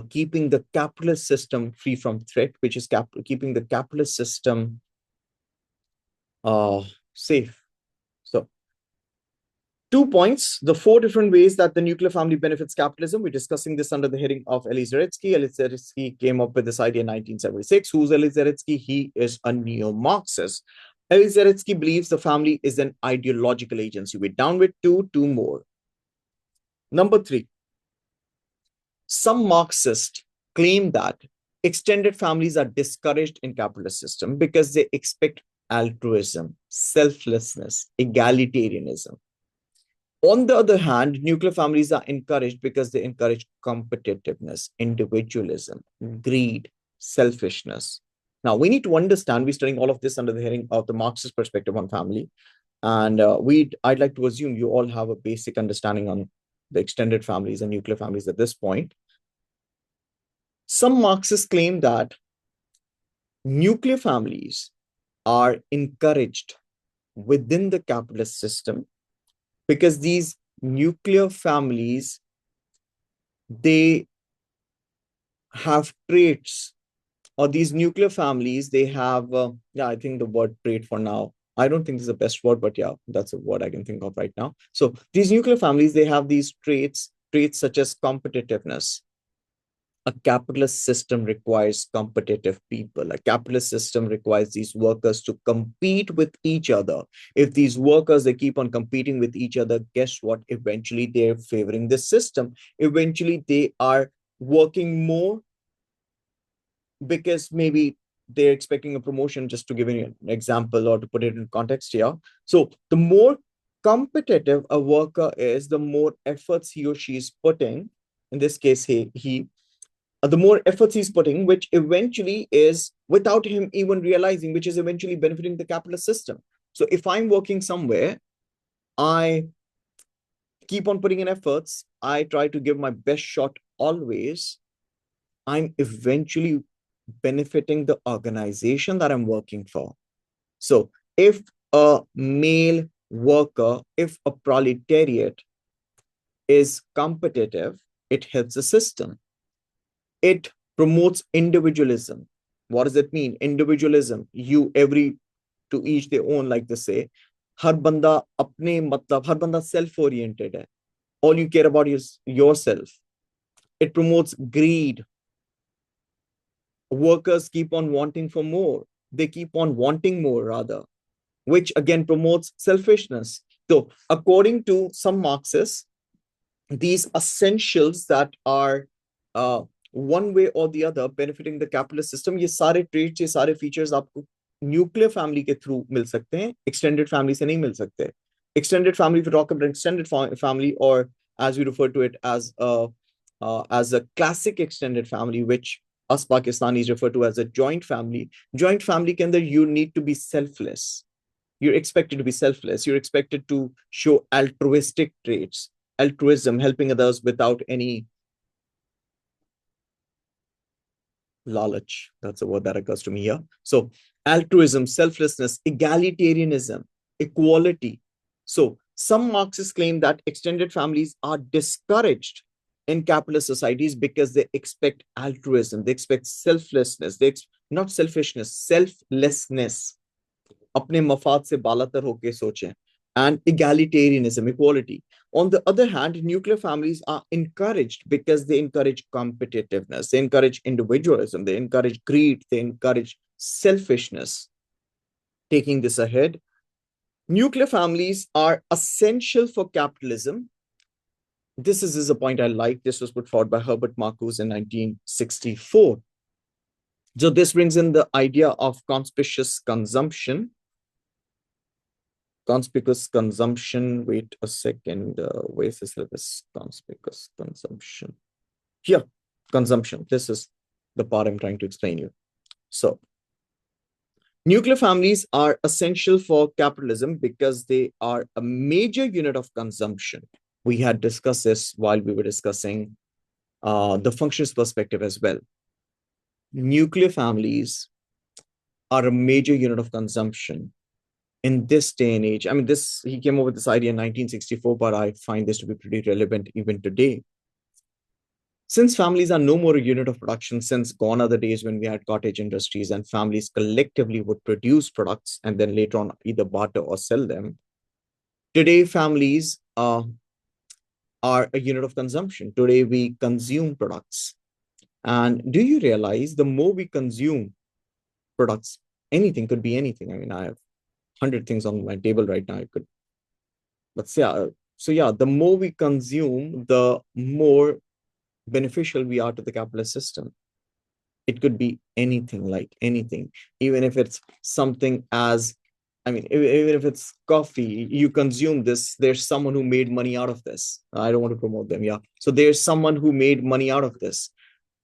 keeping the capitalist system free from threat, which is keeping the capitalist system safe. So, 2 points, the 4 different ways that the nuclear family benefits capitalism. We're discussing this under the heading of Elie Zaretsky. Elie Zaretsky came up with this idea in 1976. Who's Elie Zaretsky? He is a neo-Marxist. Elie Zaretsky believes the family is an ideological agency. We're down with two more. Number 3, some Marxists claim that extended families are discouraged in capitalist system because they expect altruism, selflessness, egalitarianism. On the other hand, nuclear families are encouraged because they encourage competitiveness, individualism, greed, selfishness. Now, we need to understand, we're studying all of this under the heading of the Marxist perspective on family. And I'd like to assume you all have a basic understanding on the extended families and nuclear families at this point. Some Marxists claim that nuclear families are encouraged within the capitalist system because these nuclear families, they have traits, or these nuclear families, they have, I think the word trait for now, I don't think this is the best word, but yeah, that's a word I can think of right now. So these nuclear families, they have these traits such as competitiveness. A capitalist system requires competitive people. A capitalist system requires these workers to compete with each other. If these workers, they keep on competing with each other, guess what? Eventually, they're favoring the system. Eventually, they are working more because maybe they're expecting a promotion, just to give you an example or to put it in context here. So the more competitive a worker is, the more efforts he or she is putting. In this case, the more efforts he's putting, which eventually is, without him even realizing, which is eventually benefiting the capitalist system. So if I'm working somewhere, I keep on putting in efforts, I try to give my best shot always, I'm eventually benefiting the organization that I'm working for. So if a male worker, if a proletariat is competitive, it helps the system. It promotes individualism. What does it mean? Individualism, to each their own, like they say. Har banda apne matlab, har banda self-oriented hai. All you care about is yourself. It promotes greed. Workers keep on wanting for more. They keep on wanting more, rather, which again promotes selfishness. So, according to some Marxists, these essentials that are one way or the other benefiting the capitalist system, ये सारे traits, ये सारे features आपको nuclear family के through मिल सकते हैं, extended family से नहीं मिल सकते. Extended family, if we talk about extended family, or as we refer to it as a classic extended family, which us Pakistanis refer to as a joint family. Joint family के अंदर you need to be selfless. You're expected to be selfless. You're expected to show altruistic traits, altruism, helping others without any lalach. That's a word that occurs to me here. So altruism, selflessness, egalitarianism, equality. So some Marxists claim that extended families are discouraged in capitalist societies because they expect altruism, they expect selflessness, not selfishness, selflessness. अपने मफाद से बालातर होके सोचें, and egalitarianism, equality. On the other hand, nuclear families are encouraged because they encourage competitiveness, they encourage individualism, they encourage greed, they encourage selfishness. Taking this ahead, nuclear families are essential for capitalism. This is a point I like. This was put forward by Herbert Marcuse in 1964. So this brings in the idea of conspicuous consumption. Conspicuous consumption, wait a second, where's the syllabus? Conspicuous consumption. Here, consumption. This is the part I'm trying to explain you. So, nuclear families are essential for capitalism because they are a major unit of consumption. We had discussed this while we were discussing the functions perspective as well. Nuclear families are a major unit of consumption in this day and age. I mean, this he came up with this idea in 1964, but I find this to be pretty relevant even today. Since families are no more a unit of production, since gone are the days when we had cottage industries and families collectively would produce products and then later on either barter or sell them, today families are a unit of consumption. Today we consume products. And do you realize the more we consume products, anything could be anything. I mean, I have 100 things on my table right now. I could, but yeah, so yeah, the more we consume, the more beneficial we are to the capitalist system. It could be anything, like anything, even if it's something as, I mean, even if it's coffee, you consume this, there's someone who made money out of this. I don't want to promote them. Yeah. So there's someone who made money out of this.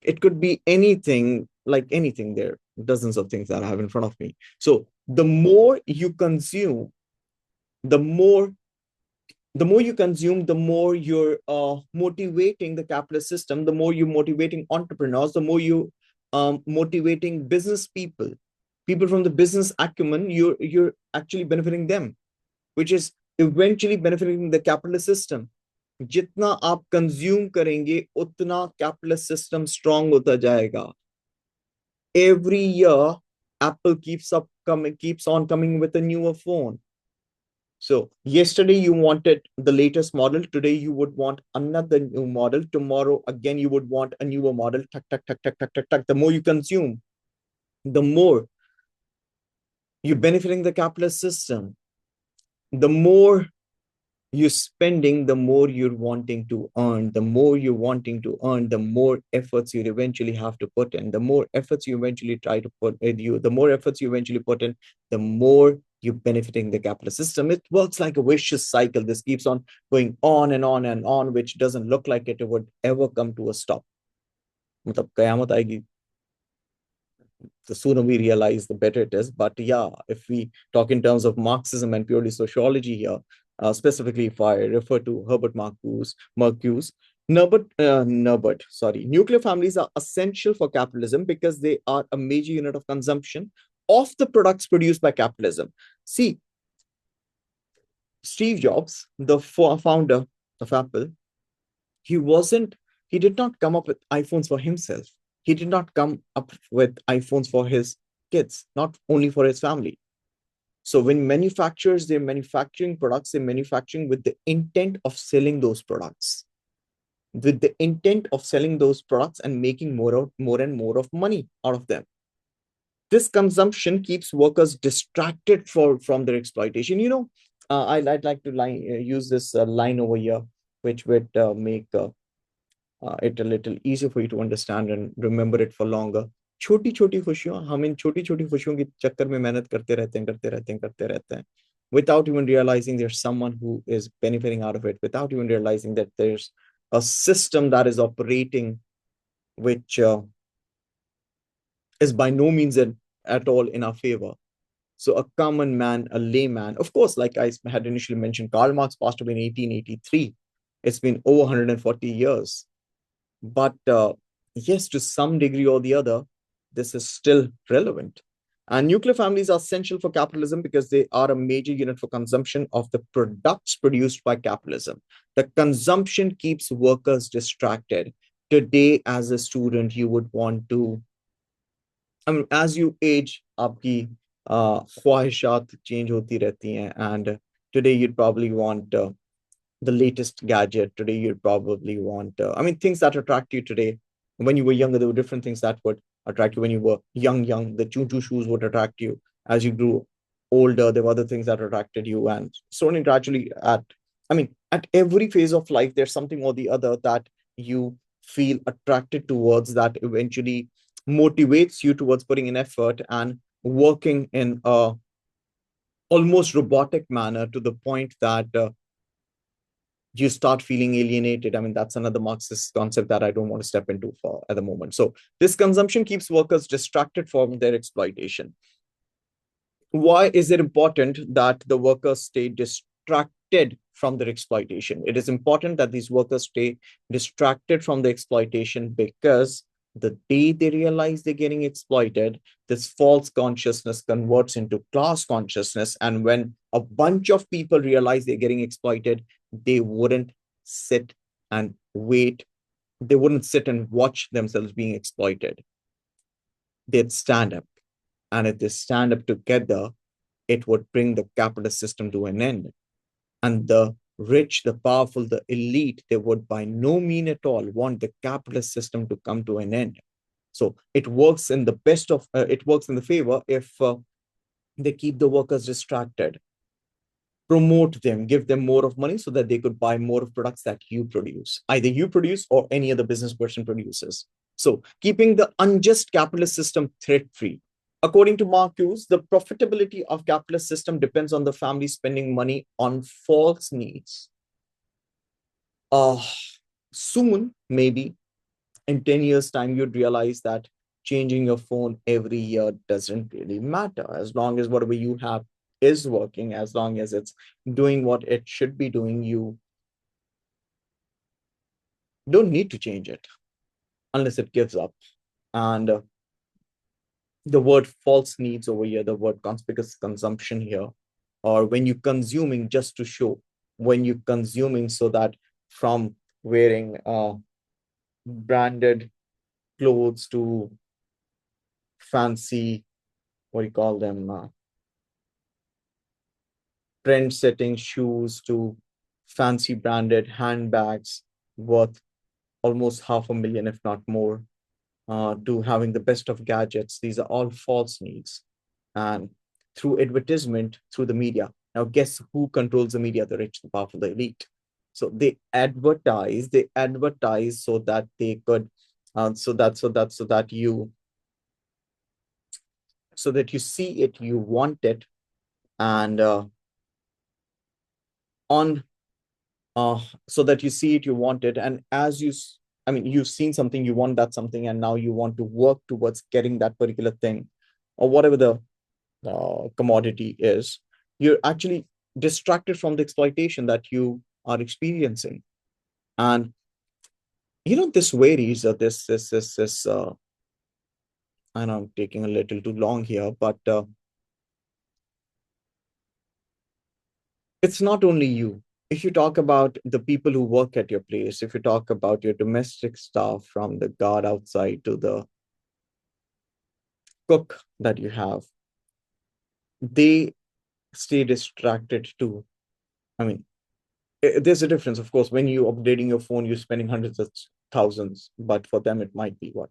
It could be anything, like anything. There are dozens of things that I have in front of me. So the more you consume, the more the more you consume, the more you're motivating the capitalist system, the more you're motivating entrepreneurs, the more you motivating business people, people from the business acumen, you're actually benefiting them, which is eventually benefiting the capitalist system. जितना आप consume करेंगे उतना capitalist system strong होता जाएगा. Every year Apple keeps on coming with a newer phone. So yesterday you wanted the latest model. Today you would want another new model. Tomorrow again you would want a newer model. Tuck, tuck, tuck, tuck, tuck, tuck, tuck. The more you consume, the more you're benefiting the capitalist system. The more you're spending, the more you're wanting to earn. The more you're wanting to earn, the more efforts you eventually have to put in. The more efforts you eventually try to put in you, the more efforts you eventually put in, the more you're benefiting the capitalist system. It works like a vicious cycle. This keeps on going on and on and on, which doesn't look like it would ever come to a stop. मतलब कयामत आएगी, the sooner we realize, the better it is. But yeah, if we talk in terms of Marxism and purely sociology here, specifically if I refer to Herbert sorry, nuclear families are essential for capitalism because they are a major unit of consumption of the products produced by capitalism. See, Steve Jobs, the founder of Apple, he wasn't, he did not come up with iPhones for himself. He did not come up with iPhones for his kids, not only for his family. So when manufacturers, they're manufacturing products, they're manufacturing with the intent of selling those products, with the intent of selling those products and making more and more of money out of them. This consumption keeps workers distracted from their exploitation. I'd like to use this line over here, which would make it a little easier for you to understand and remember it for longer. छोटी छोटी खुशियों, हम इन छोटी छोटी खुशियों के चक्कर में मेहनत करते रहते हैं without even realizing there's someone who is benefiting out of it, without even realizing that there's a system that is operating, which is by no means at all in our favor. So a common man, a layman, of course, like I had initially mentioned, Karl Marx passed away in 1883. It's been over 140 years. But yes, to some degree or the other, this is still relevant. And nuclear families are essential for capitalism because they are a major unit for consumption of the products produced by capitalism. The consumption keeps workers distracted. Today, as a student, you would want to, I mean, as you age, आपकी ख्वाहिशात change होती रहती हैं, and today you'd probably want the latest gadget. Today you'd probably want, I mean, things that attract you today. When you were younger, there were different things that would attract you. When you were young, the choo-choo shoes would attract you. As you grew older, there were other things that attracted you. And slowly, gradually, at every phase of life, there's something or the other that you feel attracted towards, that eventually motivates you towards putting in effort and working in a almost robotic manner, to the point that you start feeling alienated. I mean, that's another Marxist concept that I don't want to step into for at the moment. So this consumption keeps workers distracted from their exploitation. Why is it important that the workers stay distracted from their exploitation? It is important that these workers stay distracted from the exploitation because The day they realize they're getting exploited, this false consciousness converts into class consciousness. And when a bunch of people realize they're getting exploited, they wouldn't sit and wait. They wouldn't sit and watch themselves being exploited. They'd stand up. And if they stand up together, it would bring the capitalist system to an end. And the rich, the powerful, the elite, they would by no mean at all want the capitalist system to come to an end. So it works in the it works in the favor if they keep the workers distracted, promote them, give them more of money so that they could buy more of products that you produce, either you produce or any other business person produces. So keeping the unjust capitalist system threat free. According to Marcuse, the profitability of capitalist system depends on the family spending money on false needs. Uh, Soon, maybe in 10 years' time, you'd realize that changing your phone every year doesn't really matter as long as whatever you have is working, as long as it's doing what it should be doing, you don't need to change it unless it gives up. And the word false needs over here, the word conspicuous consumption here, or when you're consuming just to show, when you're consuming so that from wearing branded clothes to fancy, what do you call them, trend setting shoes to fancy branded handbags worth almost 500,000, if not more, to having the best of gadgets. These are all false needs. And through advertisement, through the media. Now, guess who controls the media? The rich, the powerful, the elite. So they advertise so that they could, so that you see it, you want it, and on so that you see it, you want it, and as you I mean, you've seen something, you want that something, and now you want to work towards getting that particular thing, or whatever the commodity is. You're actually distracted from the exploitation that you are experiencing. And this varies. I know I'm taking a little too long here, but it's not only you. If you talk about the people who work at your place, if you talk about your domestic staff, from the guard outside to the cook that you have, they stay distracted too. I mean, there's a difference, of course. When you're updating your phone, you're spending hundreds of thousands, but for them, it might be what,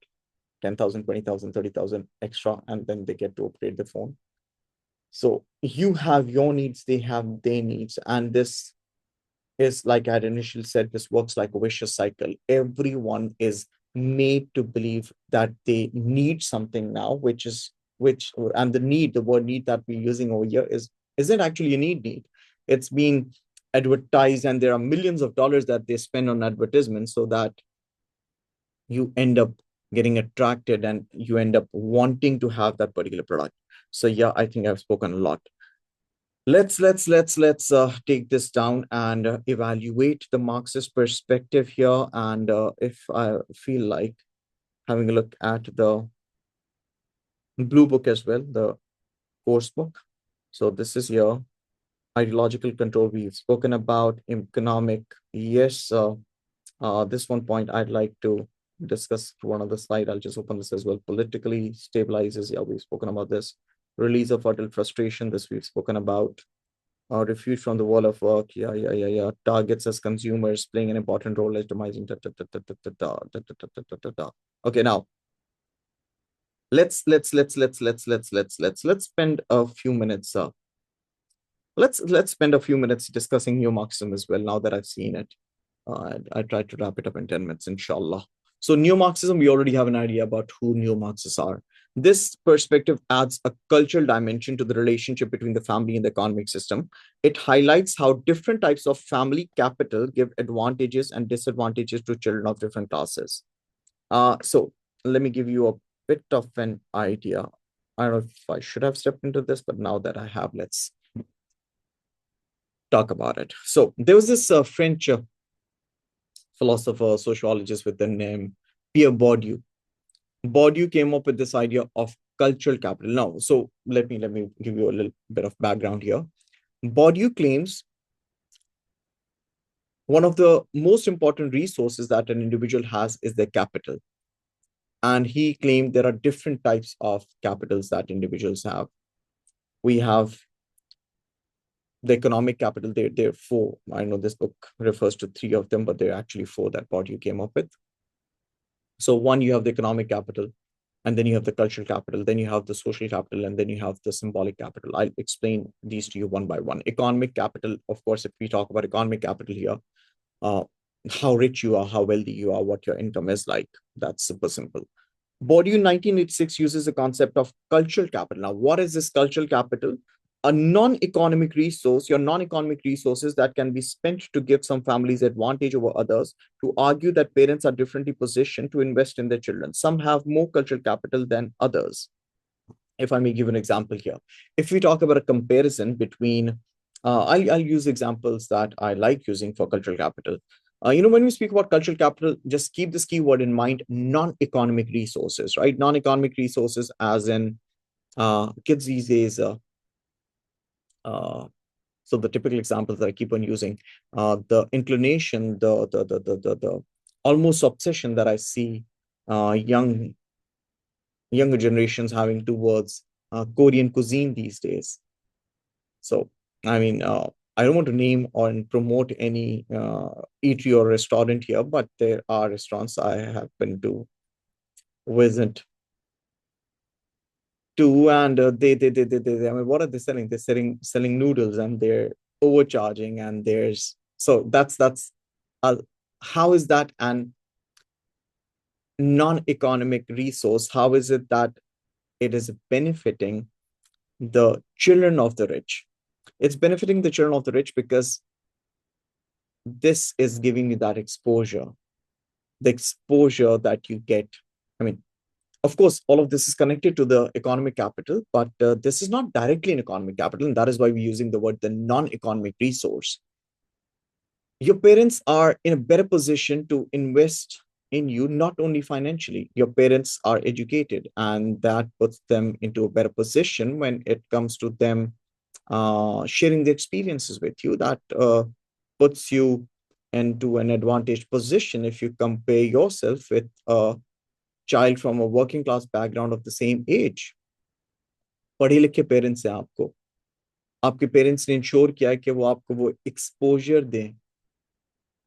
10,000, 20,000, 30,000 extra, and then they get to upgrade the phone. So you have your needs, they have their needs, and this is, like I had initially said, this works like a vicious cycle. Everyone is made to believe that they need something now, and the word need that we're using over here isn't actually a need. It's been advertised, and there are millions of dollars that they spend on advertisements so that you end up getting attracted and you end up wanting to have that particular product. So yeah, I think I've spoken a lot. Let's take this down and evaluate the Marxist perspective here. And if I feel like having a look at the blue book as well, the course book. So this is your ideological control. We've spoken about economic. Yes, this one point I'd like to discuss one of the slide. I'll just open this as well. Politically stabilizes. Yeah, we've spoken about this. Release of adult frustration. This we've spoken about. Refuge from the wall of work. Yeah. Targets as consumers, playing an important role legitimizing. Okay, now let's spend a few minutes. Let's spend a few minutes discussing neo-Marxism as well. Now that I've seen it, I tried to wrap it up in 10 minutes, inshallah. So neo-Marxism, we already have an idea about who neo-Marxists are. This perspective adds a cultural dimension to the relationship between the family and the economic system. It highlights how different types of family capital give advantages and disadvantages to children of different classes. So let me give you a bit of an idea. I don't know if I should have stepped into this, but now that I have, let's talk about it. So there was this French philosopher, sociologist with the name Pierre Bourdieu. Bourdieu came up with this idea of cultural capital. Now, so let me give you a little bit of background here. Bourdieu claims one of the most important resources that an individual has is their capital. And he claimed there are different types of capitals that individuals have. We have the economic capital. There are four. I know this book refers to three of them, but there are actually four that Bourdieu came up with. So one, you have the economic capital, and then you have the cultural capital, then you have the social capital, and then you have the symbolic capital. I'll explain these to you one by one. Economic capital, of course, if we talk about economic capital here, uh, how rich you are, how wealthy you are, what your income is like, that's super simple. Bourdieu in 1986 uses the concept of cultural capital. Now, what is this cultural capital? A non-economic resource, your non-economic resources that can be spent to give some families advantage over others, to argue that parents are differently positioned to invest in their children. Some have more cultural capital than others. If I may give an example here, if we talk about a comparison between, I'll use examples that I like using for cultural capital. When we speak about cultural capital, just keep this keyword in mind: non-economic resources, right? Non-economic resources, as in kids these days. Uh, so the typical examples that I keep on using, the inclination, the almost obsession that I see younger generations having towards Korean cuisine these days. So, I mean, I don't want to name or promote any eatery or restaurant here, but there are restaurants I have been to visit to, and I mean, what are they selling? They're selling noodles, and they're overcharging, and there's so that's uh, how is that an non-economic resource? How is it that it is benefiting the children of the rich? It's benefiting the children of the rich because this is giving you that exposure, the exposure that you get. I mean, of course, all of this is connected to the economic capital, but this is not directly an economic capital. And that is why we're using the word the non-economic resource. Your parents are in a better position to invest in you, not only financially. Your parents are educated, and that puts them into a better position when it comes to them sharing the experiences with you. That puts you into an advantaged position if you compare yourself with a child from a working class background of the same age. पढ़े लिखे parents हैं आपको, आपके parents ने ensure किया है कि वो आपको वो एक्सपोजर दें.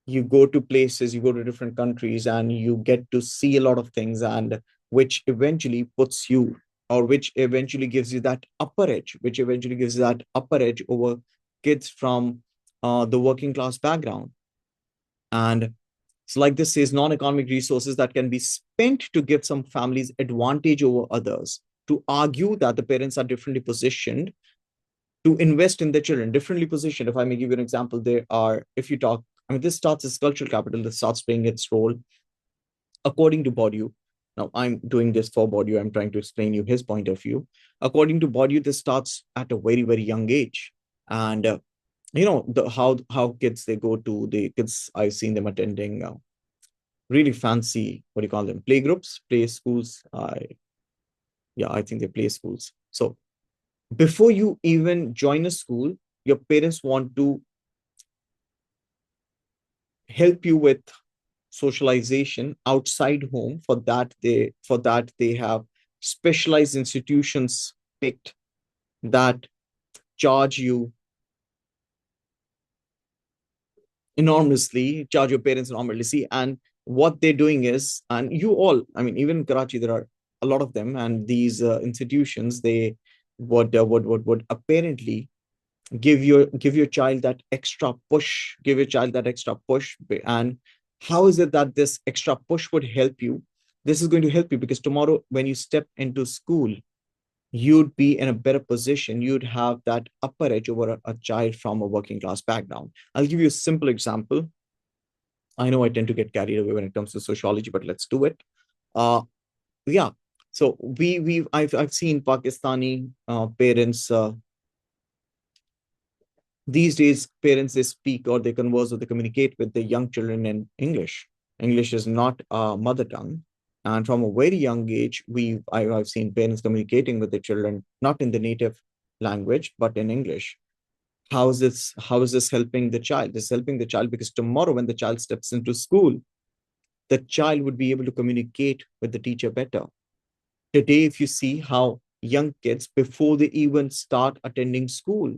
You go to places, you go to different countries, and you get to see a lot of things, and which eventually puts you, or which eventually gives you that upper edge, which eventually gives you that upper edge over kids from the working class background. And so, like this says, non-economic resources that can be spent to give some families advantage over others, to argue that the parents are differently positioned to invest in their children, differently positioned. If I may give you an example, there are, if you talk, I mean, this starts as cultural capital, this starts playing its role according to Bourdieu. Now, I'm doing this for Bourdieu. I'm trying to explain you his point of view. According to Bourdieu, this starts at a very, very young age. And, the how kids, they go to the kids, I've seen them attending really fancy, what do you call them? Play groups, play schools. I think they play schools. So before you even join a school, your parents want to help you with socialization outside home. For that they have specialized institutions picked that charge you enormously, charge your parents enormously. And what they're doing is, and you all, I mean, even in Karachi, there are a lot of them, and these institutions, they would apparently give your child that extra push, give your child that extra push. And how is it that this extra push would help you? This is going to help you because tomorrow when you step into school, you'd be in a better position. You'd have that upper edge over a child from a working class background. I'll give you a simple example. I know I tend to get carried away when it comes to sociology, but let's do it. uh yeah, so I've seen Pakistani parents. These days, parents, they speak or they converse or they communicate with their young children in English. English is not a mother tongue. And from a very young age, I've seen parents communicating with their children not in the native language but in English. How is this helping the child? This is helping the child because tomorrow when the child steps into school, the child would be able to communicate with the teacher better. Today, if you see how young kids, before they even start attending school,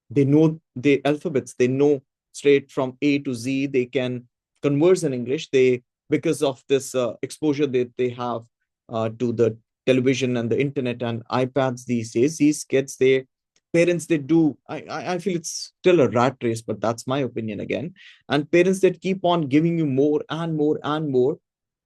they know the alphabets, they know straight from A to Z, they can converse in English. They, because of this exposure that they have to the television and the internet and iPads these days, these kids, they parents, they do, I feel it's still a rat race, but that's my opinion again. And parents that keep on giving you more and more and more,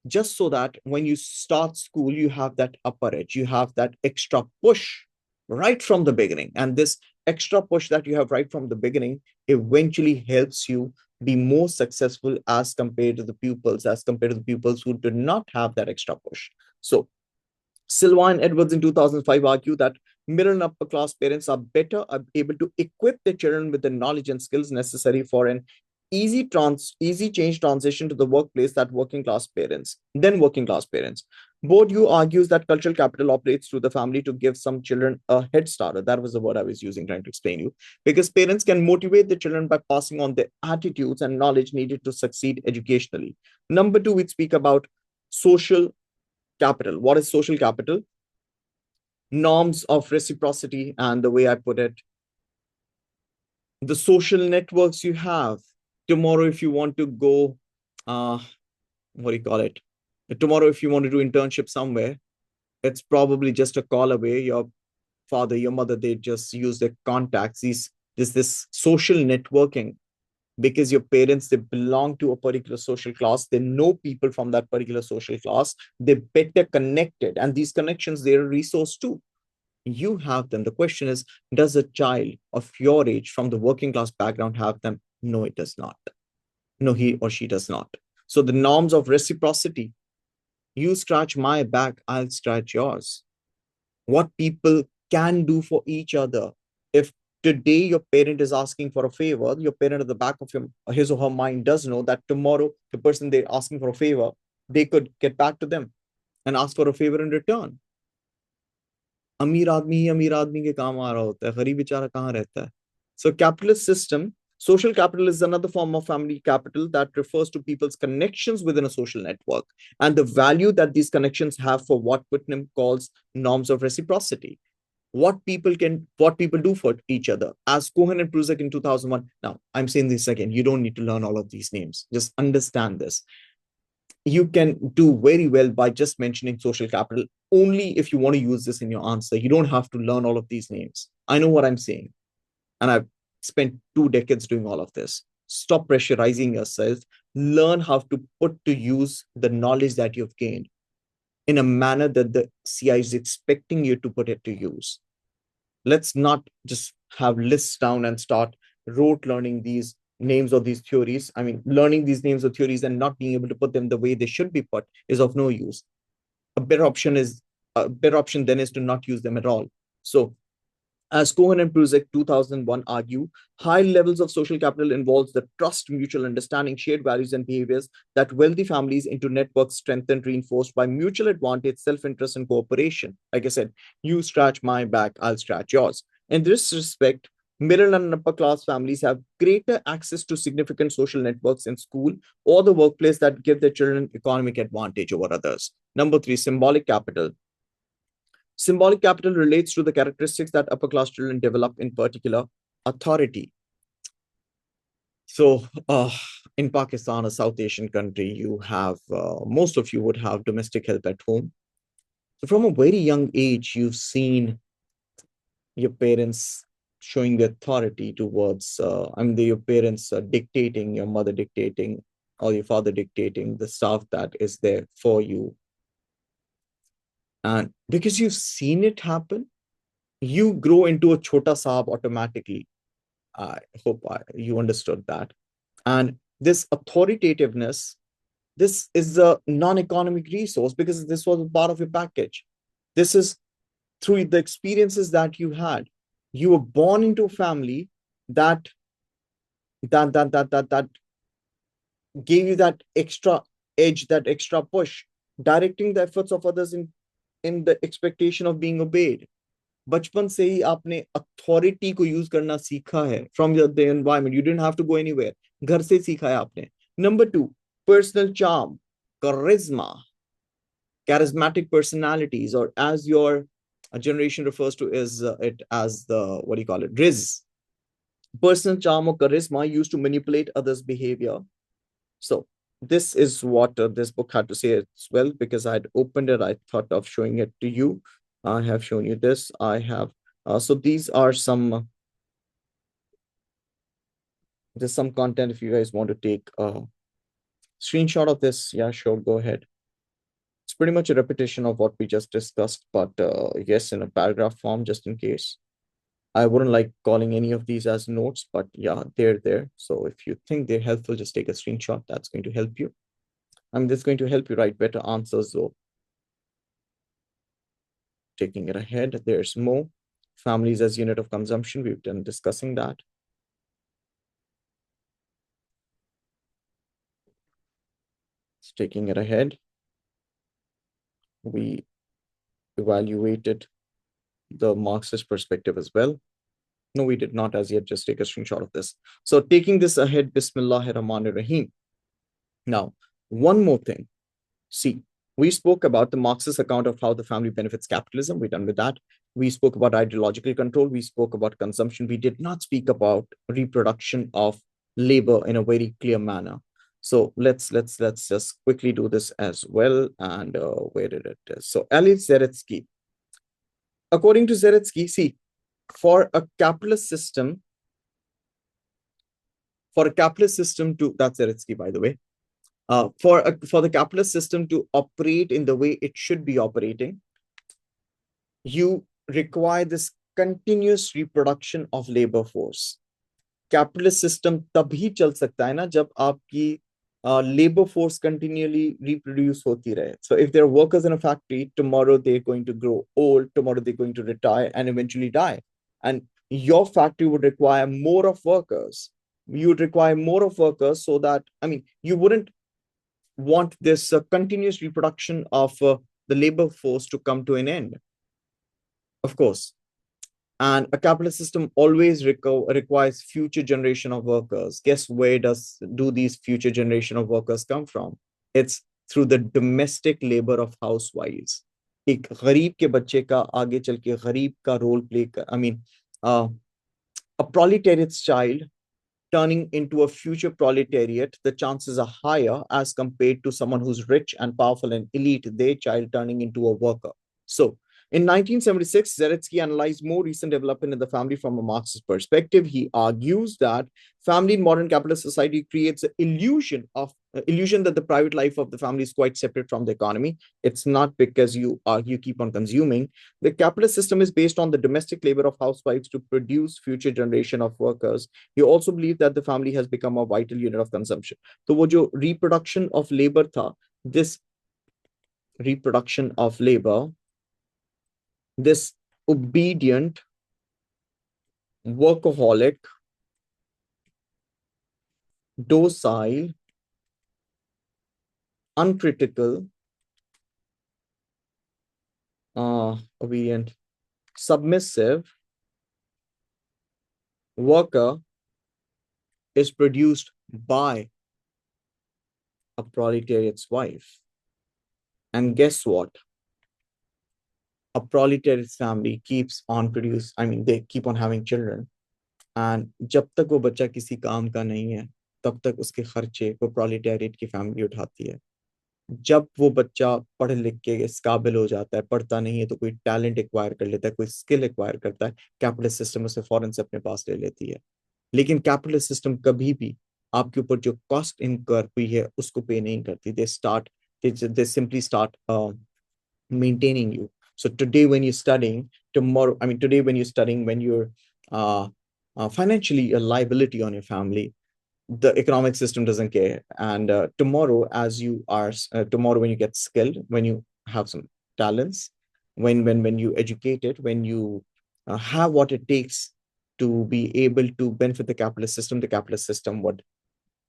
just so that when you start school, you have that upper edge, you have that extra push right from the beginning. And this extra push that you have right from the beginning eventually helps you be more successful as compared to the pupils, as compared to the pupils who do not have that extra push. So Silva and Edwards in 2005 argue that middle and upper class parents are better able to equip their children with the knowledge and skills necessary for an easy change transition to the workplace that working class parents. Bourdieu argues that cultural capital operates through the family to give some children a head start. That was the word I was using trying to explain you. Because parents can motivate the children by passing on the attitudes and knowledge needed to succeed educationally. Number two, we speak about social capital. What is social capital? Norms of reciprocity, and the way I put it, the social networks you have. Tomorrow, if you want to go, what do you call it? Tomorrow, if you want to do internship somewhere, it's probably just a call away. Your father, your mother, they just use their contacts. This social networking, because your parents, they belong to a particular social class, they know people from that particular social class, they're better connected, and these connections, they're a resource too. You have them. The question is, does a child of your age from the working class background have them? No, it does not. No, he or she does not. So the norms of reciprocity, you scratch my back, I'll scratch yours. What people can do for each other. If today your parent is asking for a favor, your parent at the back of his or her mind does know that tomorrow the person they're asking for a favor, they could get back to them and ask for a favor in return. अमीर आदमी ही अमीर आदमी के काम आ रहा होता है, गरीब बेचारा कहाँ रहता है. So capitalist system, social capital is another form of family capital that refers to people's connections within a social network and the value that these connections have for what Putnam calls norms of reciprocity. What people do for each other. As Cohen and Prusik in 2001. Now, I'm saying this again. You don't need to learn all of these names. Just understand this. You can do very well by just mentioning social capital only if you want to use this in your answer. You don't have to learn all of these names. I know what I'm saying. And I've spent 2 decades doing all of this. Stop pressurizing yourself. Learn how to put to use the knowledge that you've gained in a manner that the CI is expecting you to put it to use. Let's not just have lists down and start rote learning these names or these theories. I mean, learning these names or theories and not being able to put them the way they should be put is of no use. A better option then is to not use them at all. So as Cohen and Prusik 2001 argue, high levels of social capital involves the trust, mutual understanding, shared values and behaviors that wealthy families into networks strengthened, reinforced by mutual advantage, self-interest and cooperation. Like I said, you scratch my back, I'll scratch yours. In this respect, middle and upper class families have greater access to significant social networks in school or the workplace that give their children economic advantage over others. Number three, symbolic capital. Symbolic capital relates to the characteristics that upper class children develop, in particular, authority. So, in Pakistan, a South Asian country, you have, most of you would have domestic help at home. So, from a very young age, you've seen your parents showing the authority towards, your parents dictating, your mother dictating, or your father dictating the stuff that is there for you. And because you've seen it happen, you grow into a chota saab automatically. I hope you understood that. And this authoritativeness, this is a non-economic resource because this was a part of your package. This is through the experiences that you had. You were born into a family that gave you that extra edge, that extra push. directing the efforts of others in the expectation of being obeyed. बचपन से ही आपने authority को use करना सीखा है from the environment, you didn't have to go anywhere, घर से सीखा है आपने. Number two, personal charm, charisma, charismatic personalities, or as your generation refers to is it as the, what do you call it, riz. Personal charm or charisma used to manipulate others behavior. So this is what this book had to say as well. Because I'd opened it, I thought of showing it to you. I have shown you this. I have so these are some there's some content. If you guys want to take a screenshot of this, yeah, sure, go ahead. It's pretty much a repetition of what we just discussed, but yes, in a paragraph form, just in case. I wouldn't like calling any of these as notes, but yeah, they're there. So if you think they're helpful, just take a screenshot. That's going to help you. I'm just going to help you write better answers. So taking it ahead, there's more. Families as unit of consumption. We've done discussing that. Taking it ahead, we evaluated the Marxist perspective as well. No, we did not as yet. Just take a screenshot of this. So taking this ahead, Bismillahir Rahmanir Rahim. Now, one more thing. See, we spoke about the Marxist account of how the family benefits capitalism. We're done with that. We spoke about ideological control. We spoke about consumption. We did not speak about reproduction of labor in a very clear manner. So let's just quickly do this as well. And where did it is? So Ali Zaretsky. According to Zaretsky, see, for a capitalist system, to, that's Zaretsky, by the way, for the capitalist system to operate in the way it should be operating, you require this continuous reproduction of labor force. Capitalist system तभी चल सकता है ना जब आपकी labor force continually reproduce होती रहे. So if there are workers in a factory, tomorrow they're going to grow old, tomorrow they're going to retire and eventually die. And your factory would require more of workers. You would require more of workers so that, I mean, you wouldn't want this continuous reproduction of the labor force to come to an end, of course. And a capitalist system always requires future generation of workers. Guess where do these future generation of workers come from? It's through the domestic labor of housewives. एक गरीब के बच्चे का आगे चल के गरीब का रोल प्ले कर, I mean, a proletariat's child turning into a future proletariat, the chances are higher as compared to someone who's rich and powerful and elite, their child turning into a worker. So in 1976, Zaretsky analyzed more recent development in the family from a Marxist perspective. He argues that family in modern capitalist society creates an illusion that the private life of the family is quite separate from the economy. It's not, because you keep on consuming. The capitalist system is based on the domestic labor of housewives to produce future generation of workers. He also believed that the family has become a vital unit of consumption. So वो जो reproduction of labor था, this reproduction of labor, this obedient, workaholic, docile, uncritical, obedient, submissive worker is produced by a proletariat's wife. And guess what? A proletariat's family keeps on they keep on having children. And जब तक वो बच्चा किसी काम का नहीं है, तब तक उसके खर्चे वो प्रोलेटारिएट की फैमिली उठाती है. जब वो बच्चा पढ़ लिख के इस काबिल हो जाता है, पढ़ता नहीं है तो कोई टैलेंट एक्वायर कर लेता है, कोई स्किल एक्वायर करता है, कैपिटलिस्ट सिस्टम उसे फौरन से अपने पास ले लेती है. लेकिन कैपिटलिस्ट सिस्टम कभी भी आपके ऊपर जो कॉस्ट इनकर हुई है उसको पे नहीं करती. They simply start maintaining you. So today when you're studying, when you're financially a liability on your family, the economic system doesn't care. And tomorrow when you get skilled, when you have some talents, when you educated, when you have what it takes to be able to benefit the capitalist system would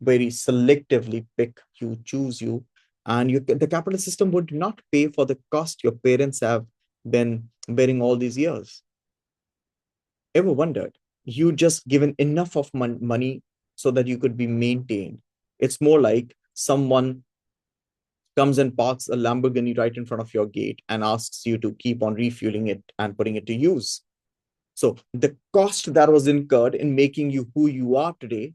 very selectively pick you, choose you, And the capitalist system would not pay for the cost your parents have been bearing all these years. Ever wondered? You just given enough of money so that you could be maintained. It's more like someone comes and parks a Lamborghini right in front of your gate and asks you to keep on refueling it and putting it to use. So the cost that was incurred in making you who you are today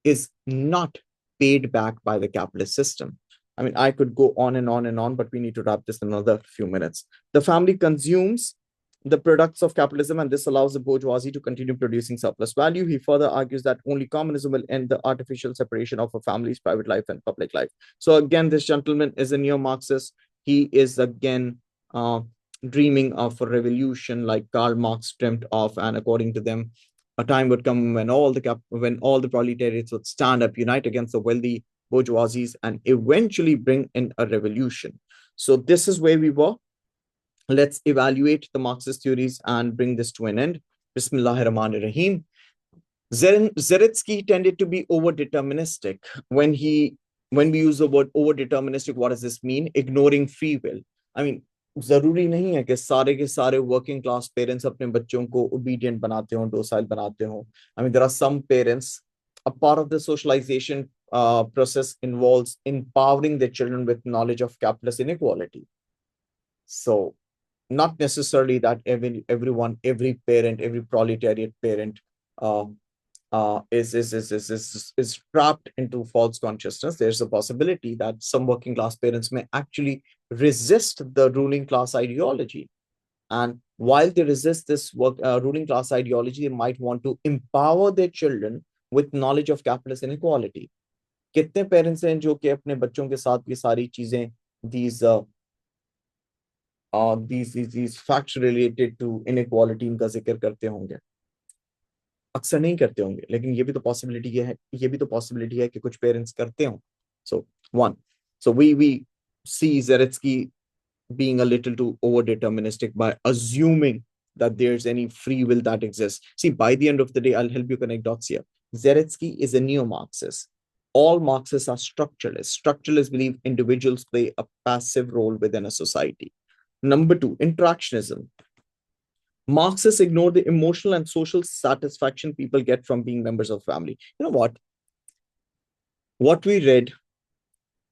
is not paid back by the capitalist system. I mean, I could go on and on and on, but we need to wrap this in another few minutes. The family consumes the products of capitalism, and this allows the bourgeoisie to continue producing surplus value. He further argues that only communism will end the artificial separation of a family's private life and public life. So, again, this gentleman is a neo Marxist. He is again dreaming of a revolution like Karl Marx dreamt of, and according to them, a time would come when all the proletariats would stand up, unite against the wealthy bourgeoisies, and eventually bring in a revolution. So this is where we were. Let's evaluate the Marxist theories and bring this to an end. Bismillahir Rahmanir Rahim. Zaretsky tended to be over-deterministic. When we use the word over-deterministic, what does this mean? Ignoring free will. I mean, जरूरी नहीं है कि सारे के सारे working class parents अपने बच्चों को obedient बनाते हो, docile बनाते हो. I mean, there are some parents, a part of the socialization process involves empowering their children with knowledge of capitalist inequality. So not necessarily that every parent, every proletariat parent uh, is trapped into false consciousness. There's a possibility that some working class parents may actually resist the ruling class ideology. And while they resist this ruling class ideology, they might want to empower their children with knowledge of capitalist inequality. कितने parents हैं जो कि अपने बच्चों के साथ ये सारी चीजें these facts related to inequality इनका जिक्र करते होंगे? अक्सर नहीं करते होंगे, लेकिन ये भी तो पॉसिबिलिटी है कि कुछ पेरेंट्स करते हों. So one, so we see Zaretsky being a little too over deterministic by assuming that there's any free will that exists. See, by the end of the day, I'll help you connect dots here. Zaretsky is a neo-Marxist. All Marxists are structuralists. Structuralists believe individuals play a passive role within a society. Number two, interactionism. Marxists ignore the emotional and social satisfaction people get from being members of family. You know what? What we read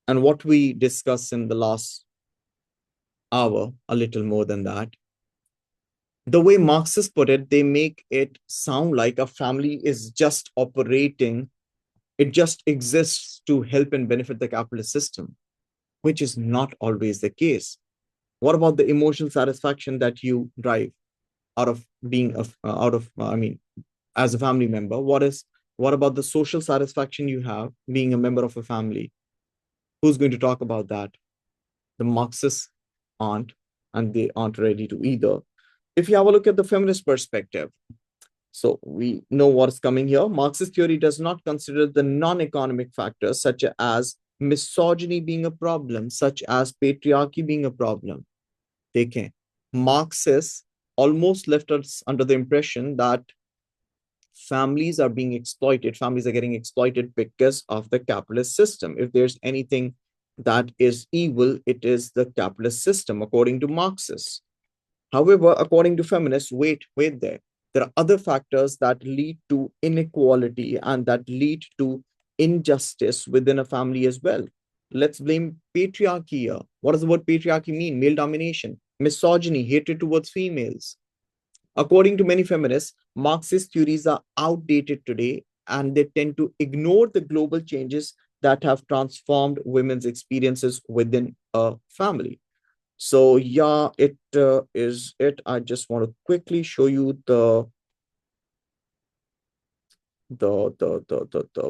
and what we discussed in the last hour, a little more than that, the way Marxists put it, they make it sound like a family is just operating, it just exists to help and benefit the capitalist system, which is not always the case. What about the emotional satisfaction that you derive out of being as a family member? What about the social satisfaction you have being a member of a family? Who's going to talk about that? The Marxists aren't, and they aren't ready to either. If you have a look at the feminist perspective, so we know what's coming here. Marxist theory does not consider the non-economic factors such as misogyny being a problem, such as patriarchy being a problem. Dekhen, Marxists almost left us under the impression that families are being exploited. Families are getting exploited because of the capitalist system. If there's anything that is evil, it is the capitalist system, according to Marxists. However, according to feminists, wait there. There are other factors that lead to inequality and that lead to injustice within a family as well. Let's blame patriarchy here. What does the word patriarchy mean? Male domination, misogyny, hatred towards females. According to many feminists, Marxist theories are outdated today and they tend to ignore the global changes that have transformed women's experiences within a family. So yeah, it is it. I just want to quickly show you the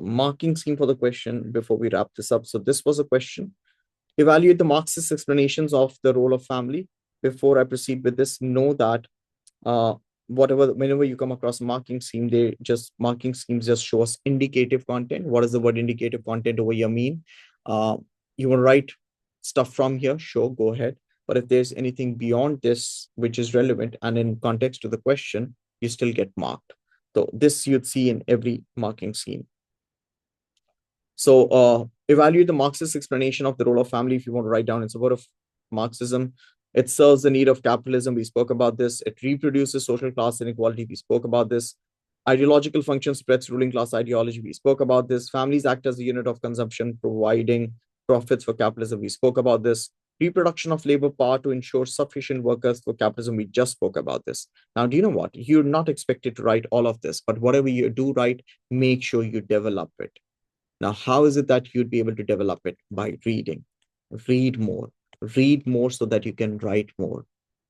marking scheme for the question before we wrap this up. So this was a question. Evaluate the Marxist explanations of the role of family. Before I proceed with this, know that whenever you come across a marking scheme, marking schemes just show us indicative content. What does the word indicative content over here mean? You want to write stuff from here? Sure, go ahead. But if there's anything beyond this which is relevant and in context to the question, you still get marked. So this you'd see in every marking scheme. So evaluate the Marxist explanation of the role of family if you want to write down in support of Marxism. It serves the need of capitalism. We spoke about this. It reproduces social class inequality. We spoke about this. Ideological function spreads ruling class ideology. We spoke about this. Families act as a unit of consumption, providing profits for capitalism. We spoke about this. Reproduction of labor power to ensure sufficient workers for capitalism. We just spoke about this. Now, do you know what? You're not expected to write all of this, but whatever you do write, make sure you develop it. Now, how is it that you'd be able to develop it? By reading. Read more. Read more so that you can write more.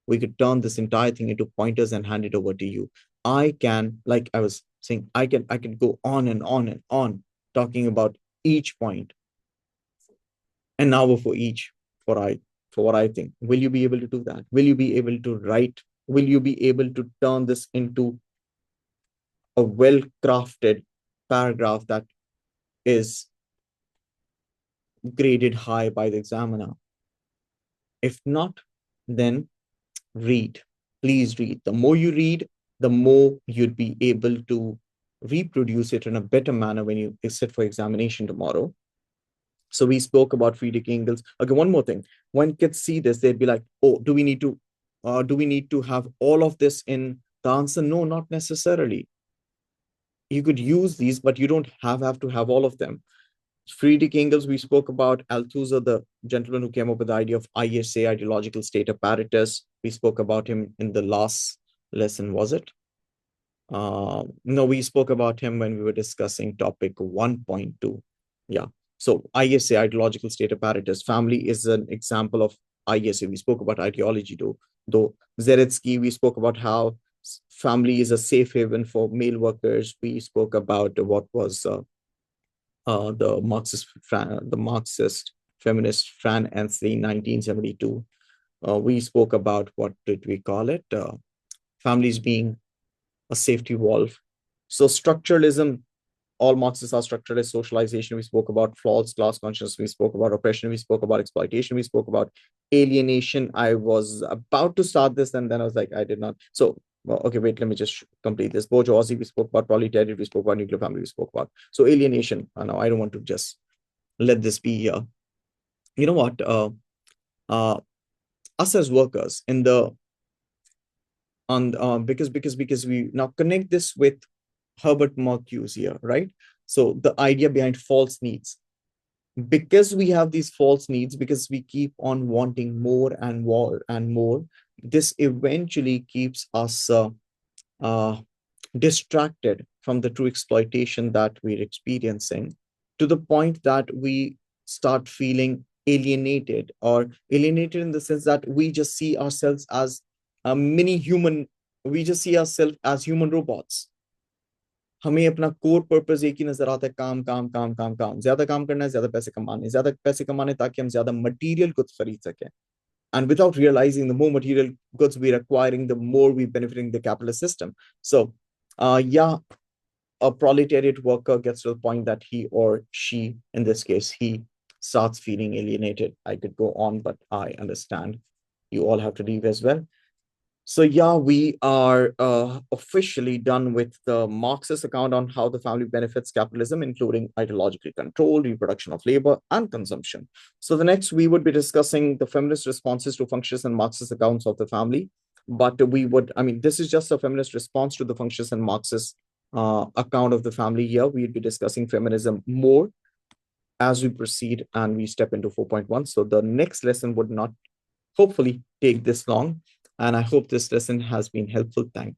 We could turn this entire thing into pointers and hand it over to you. I can, like I was saying, I can go on and on and on talking about each point, an hour for each for I for what I think. Will you be able to do that? Will you be able to write? Will you be able to turn this into a well-crafted paragraph that is graded high by the examiner? If not, then read. Please read. The more you read, the more you'd be able to reproduce it in a better manner when you sit for examination tomorrow. So we spoke about Friedrich Engels. Okay, one more thing. When kids see this, they'd be like, "Oh, do we need to have all of this in the answer?" No, not necessarily. You could use these, but you don't have to have all of them. Friedrich Engels, we spoke about Althusser, the gentleman who came up with the idea of ISA, ideological state apparatus. We spoke about him in the last lesson, was it? No, we spoke about him when we were discussing topic 1.2. Yeah. So ISA, ideological state apparatus. Family is an example of ISA. We spoke about ideology though. Zeretsky, we spoke about how family is a safe haven for male workers. We spoke about what was the Marxist feminist Fran Anstey, 1972. We spoke about, what did we call it? Families being a safety valve. So structuralism, all Marxists are structuralist. Socialization, we spoke about flaws, class consciousness, we spoke about oppression, we spoke about exploitation, we spoke about alienation. I was about to start this and then I was like, I did not. So, well, okay, wait, let me just complete this. Bourgeoisie, we spoke about proletariat, we spoke about nuclear family, we spoke about. So alienation, now I don't want to just let this be, you know what, uh, us as workers in the, on because we now connect this with Herbert Marcuse here, right? So the idea behind false needs, because we have these false needs, because we keep on wanting more and more and more, this eventually keeps us uh, distracted from the true exploitation that we're experiencing, to the point that we start feeling alienated, or alienated in the sense that we just see ourselves as a mini human, we just see ourselves as human robots. हमें अपना core purpose एक ही नजर आता है, काम काम काम काम काम, ज्यादा काम करना है, ज्यादा पैसे कमाने ताकि हम ज्यादा मटेरियल गुड्स खरीद सकें. And without realizing, the more material goods we're acquiring, the more we're benefiting the capitalist system. So yeah, a proletariat worker gets to the point that he or she, in this case he, starts feeling alienated. I could go on, but I understand you all have to leave as well. So yeah, we are officially done with the Marxist account on how the family benefits capitalism, including ideological control, reproduction of labor, and consumption. So the next, we would be discussing the feminist responses to functionist and Marxist accounts of the family. But we would, I mean, this is just a feminist response to the functionist and Marxist account of the family here. We'd be discussing feminism more as we proceed and we step into 4.1. So the next lesson would not hopefully take this long. And I hope this lesson has been helpful. Thank you.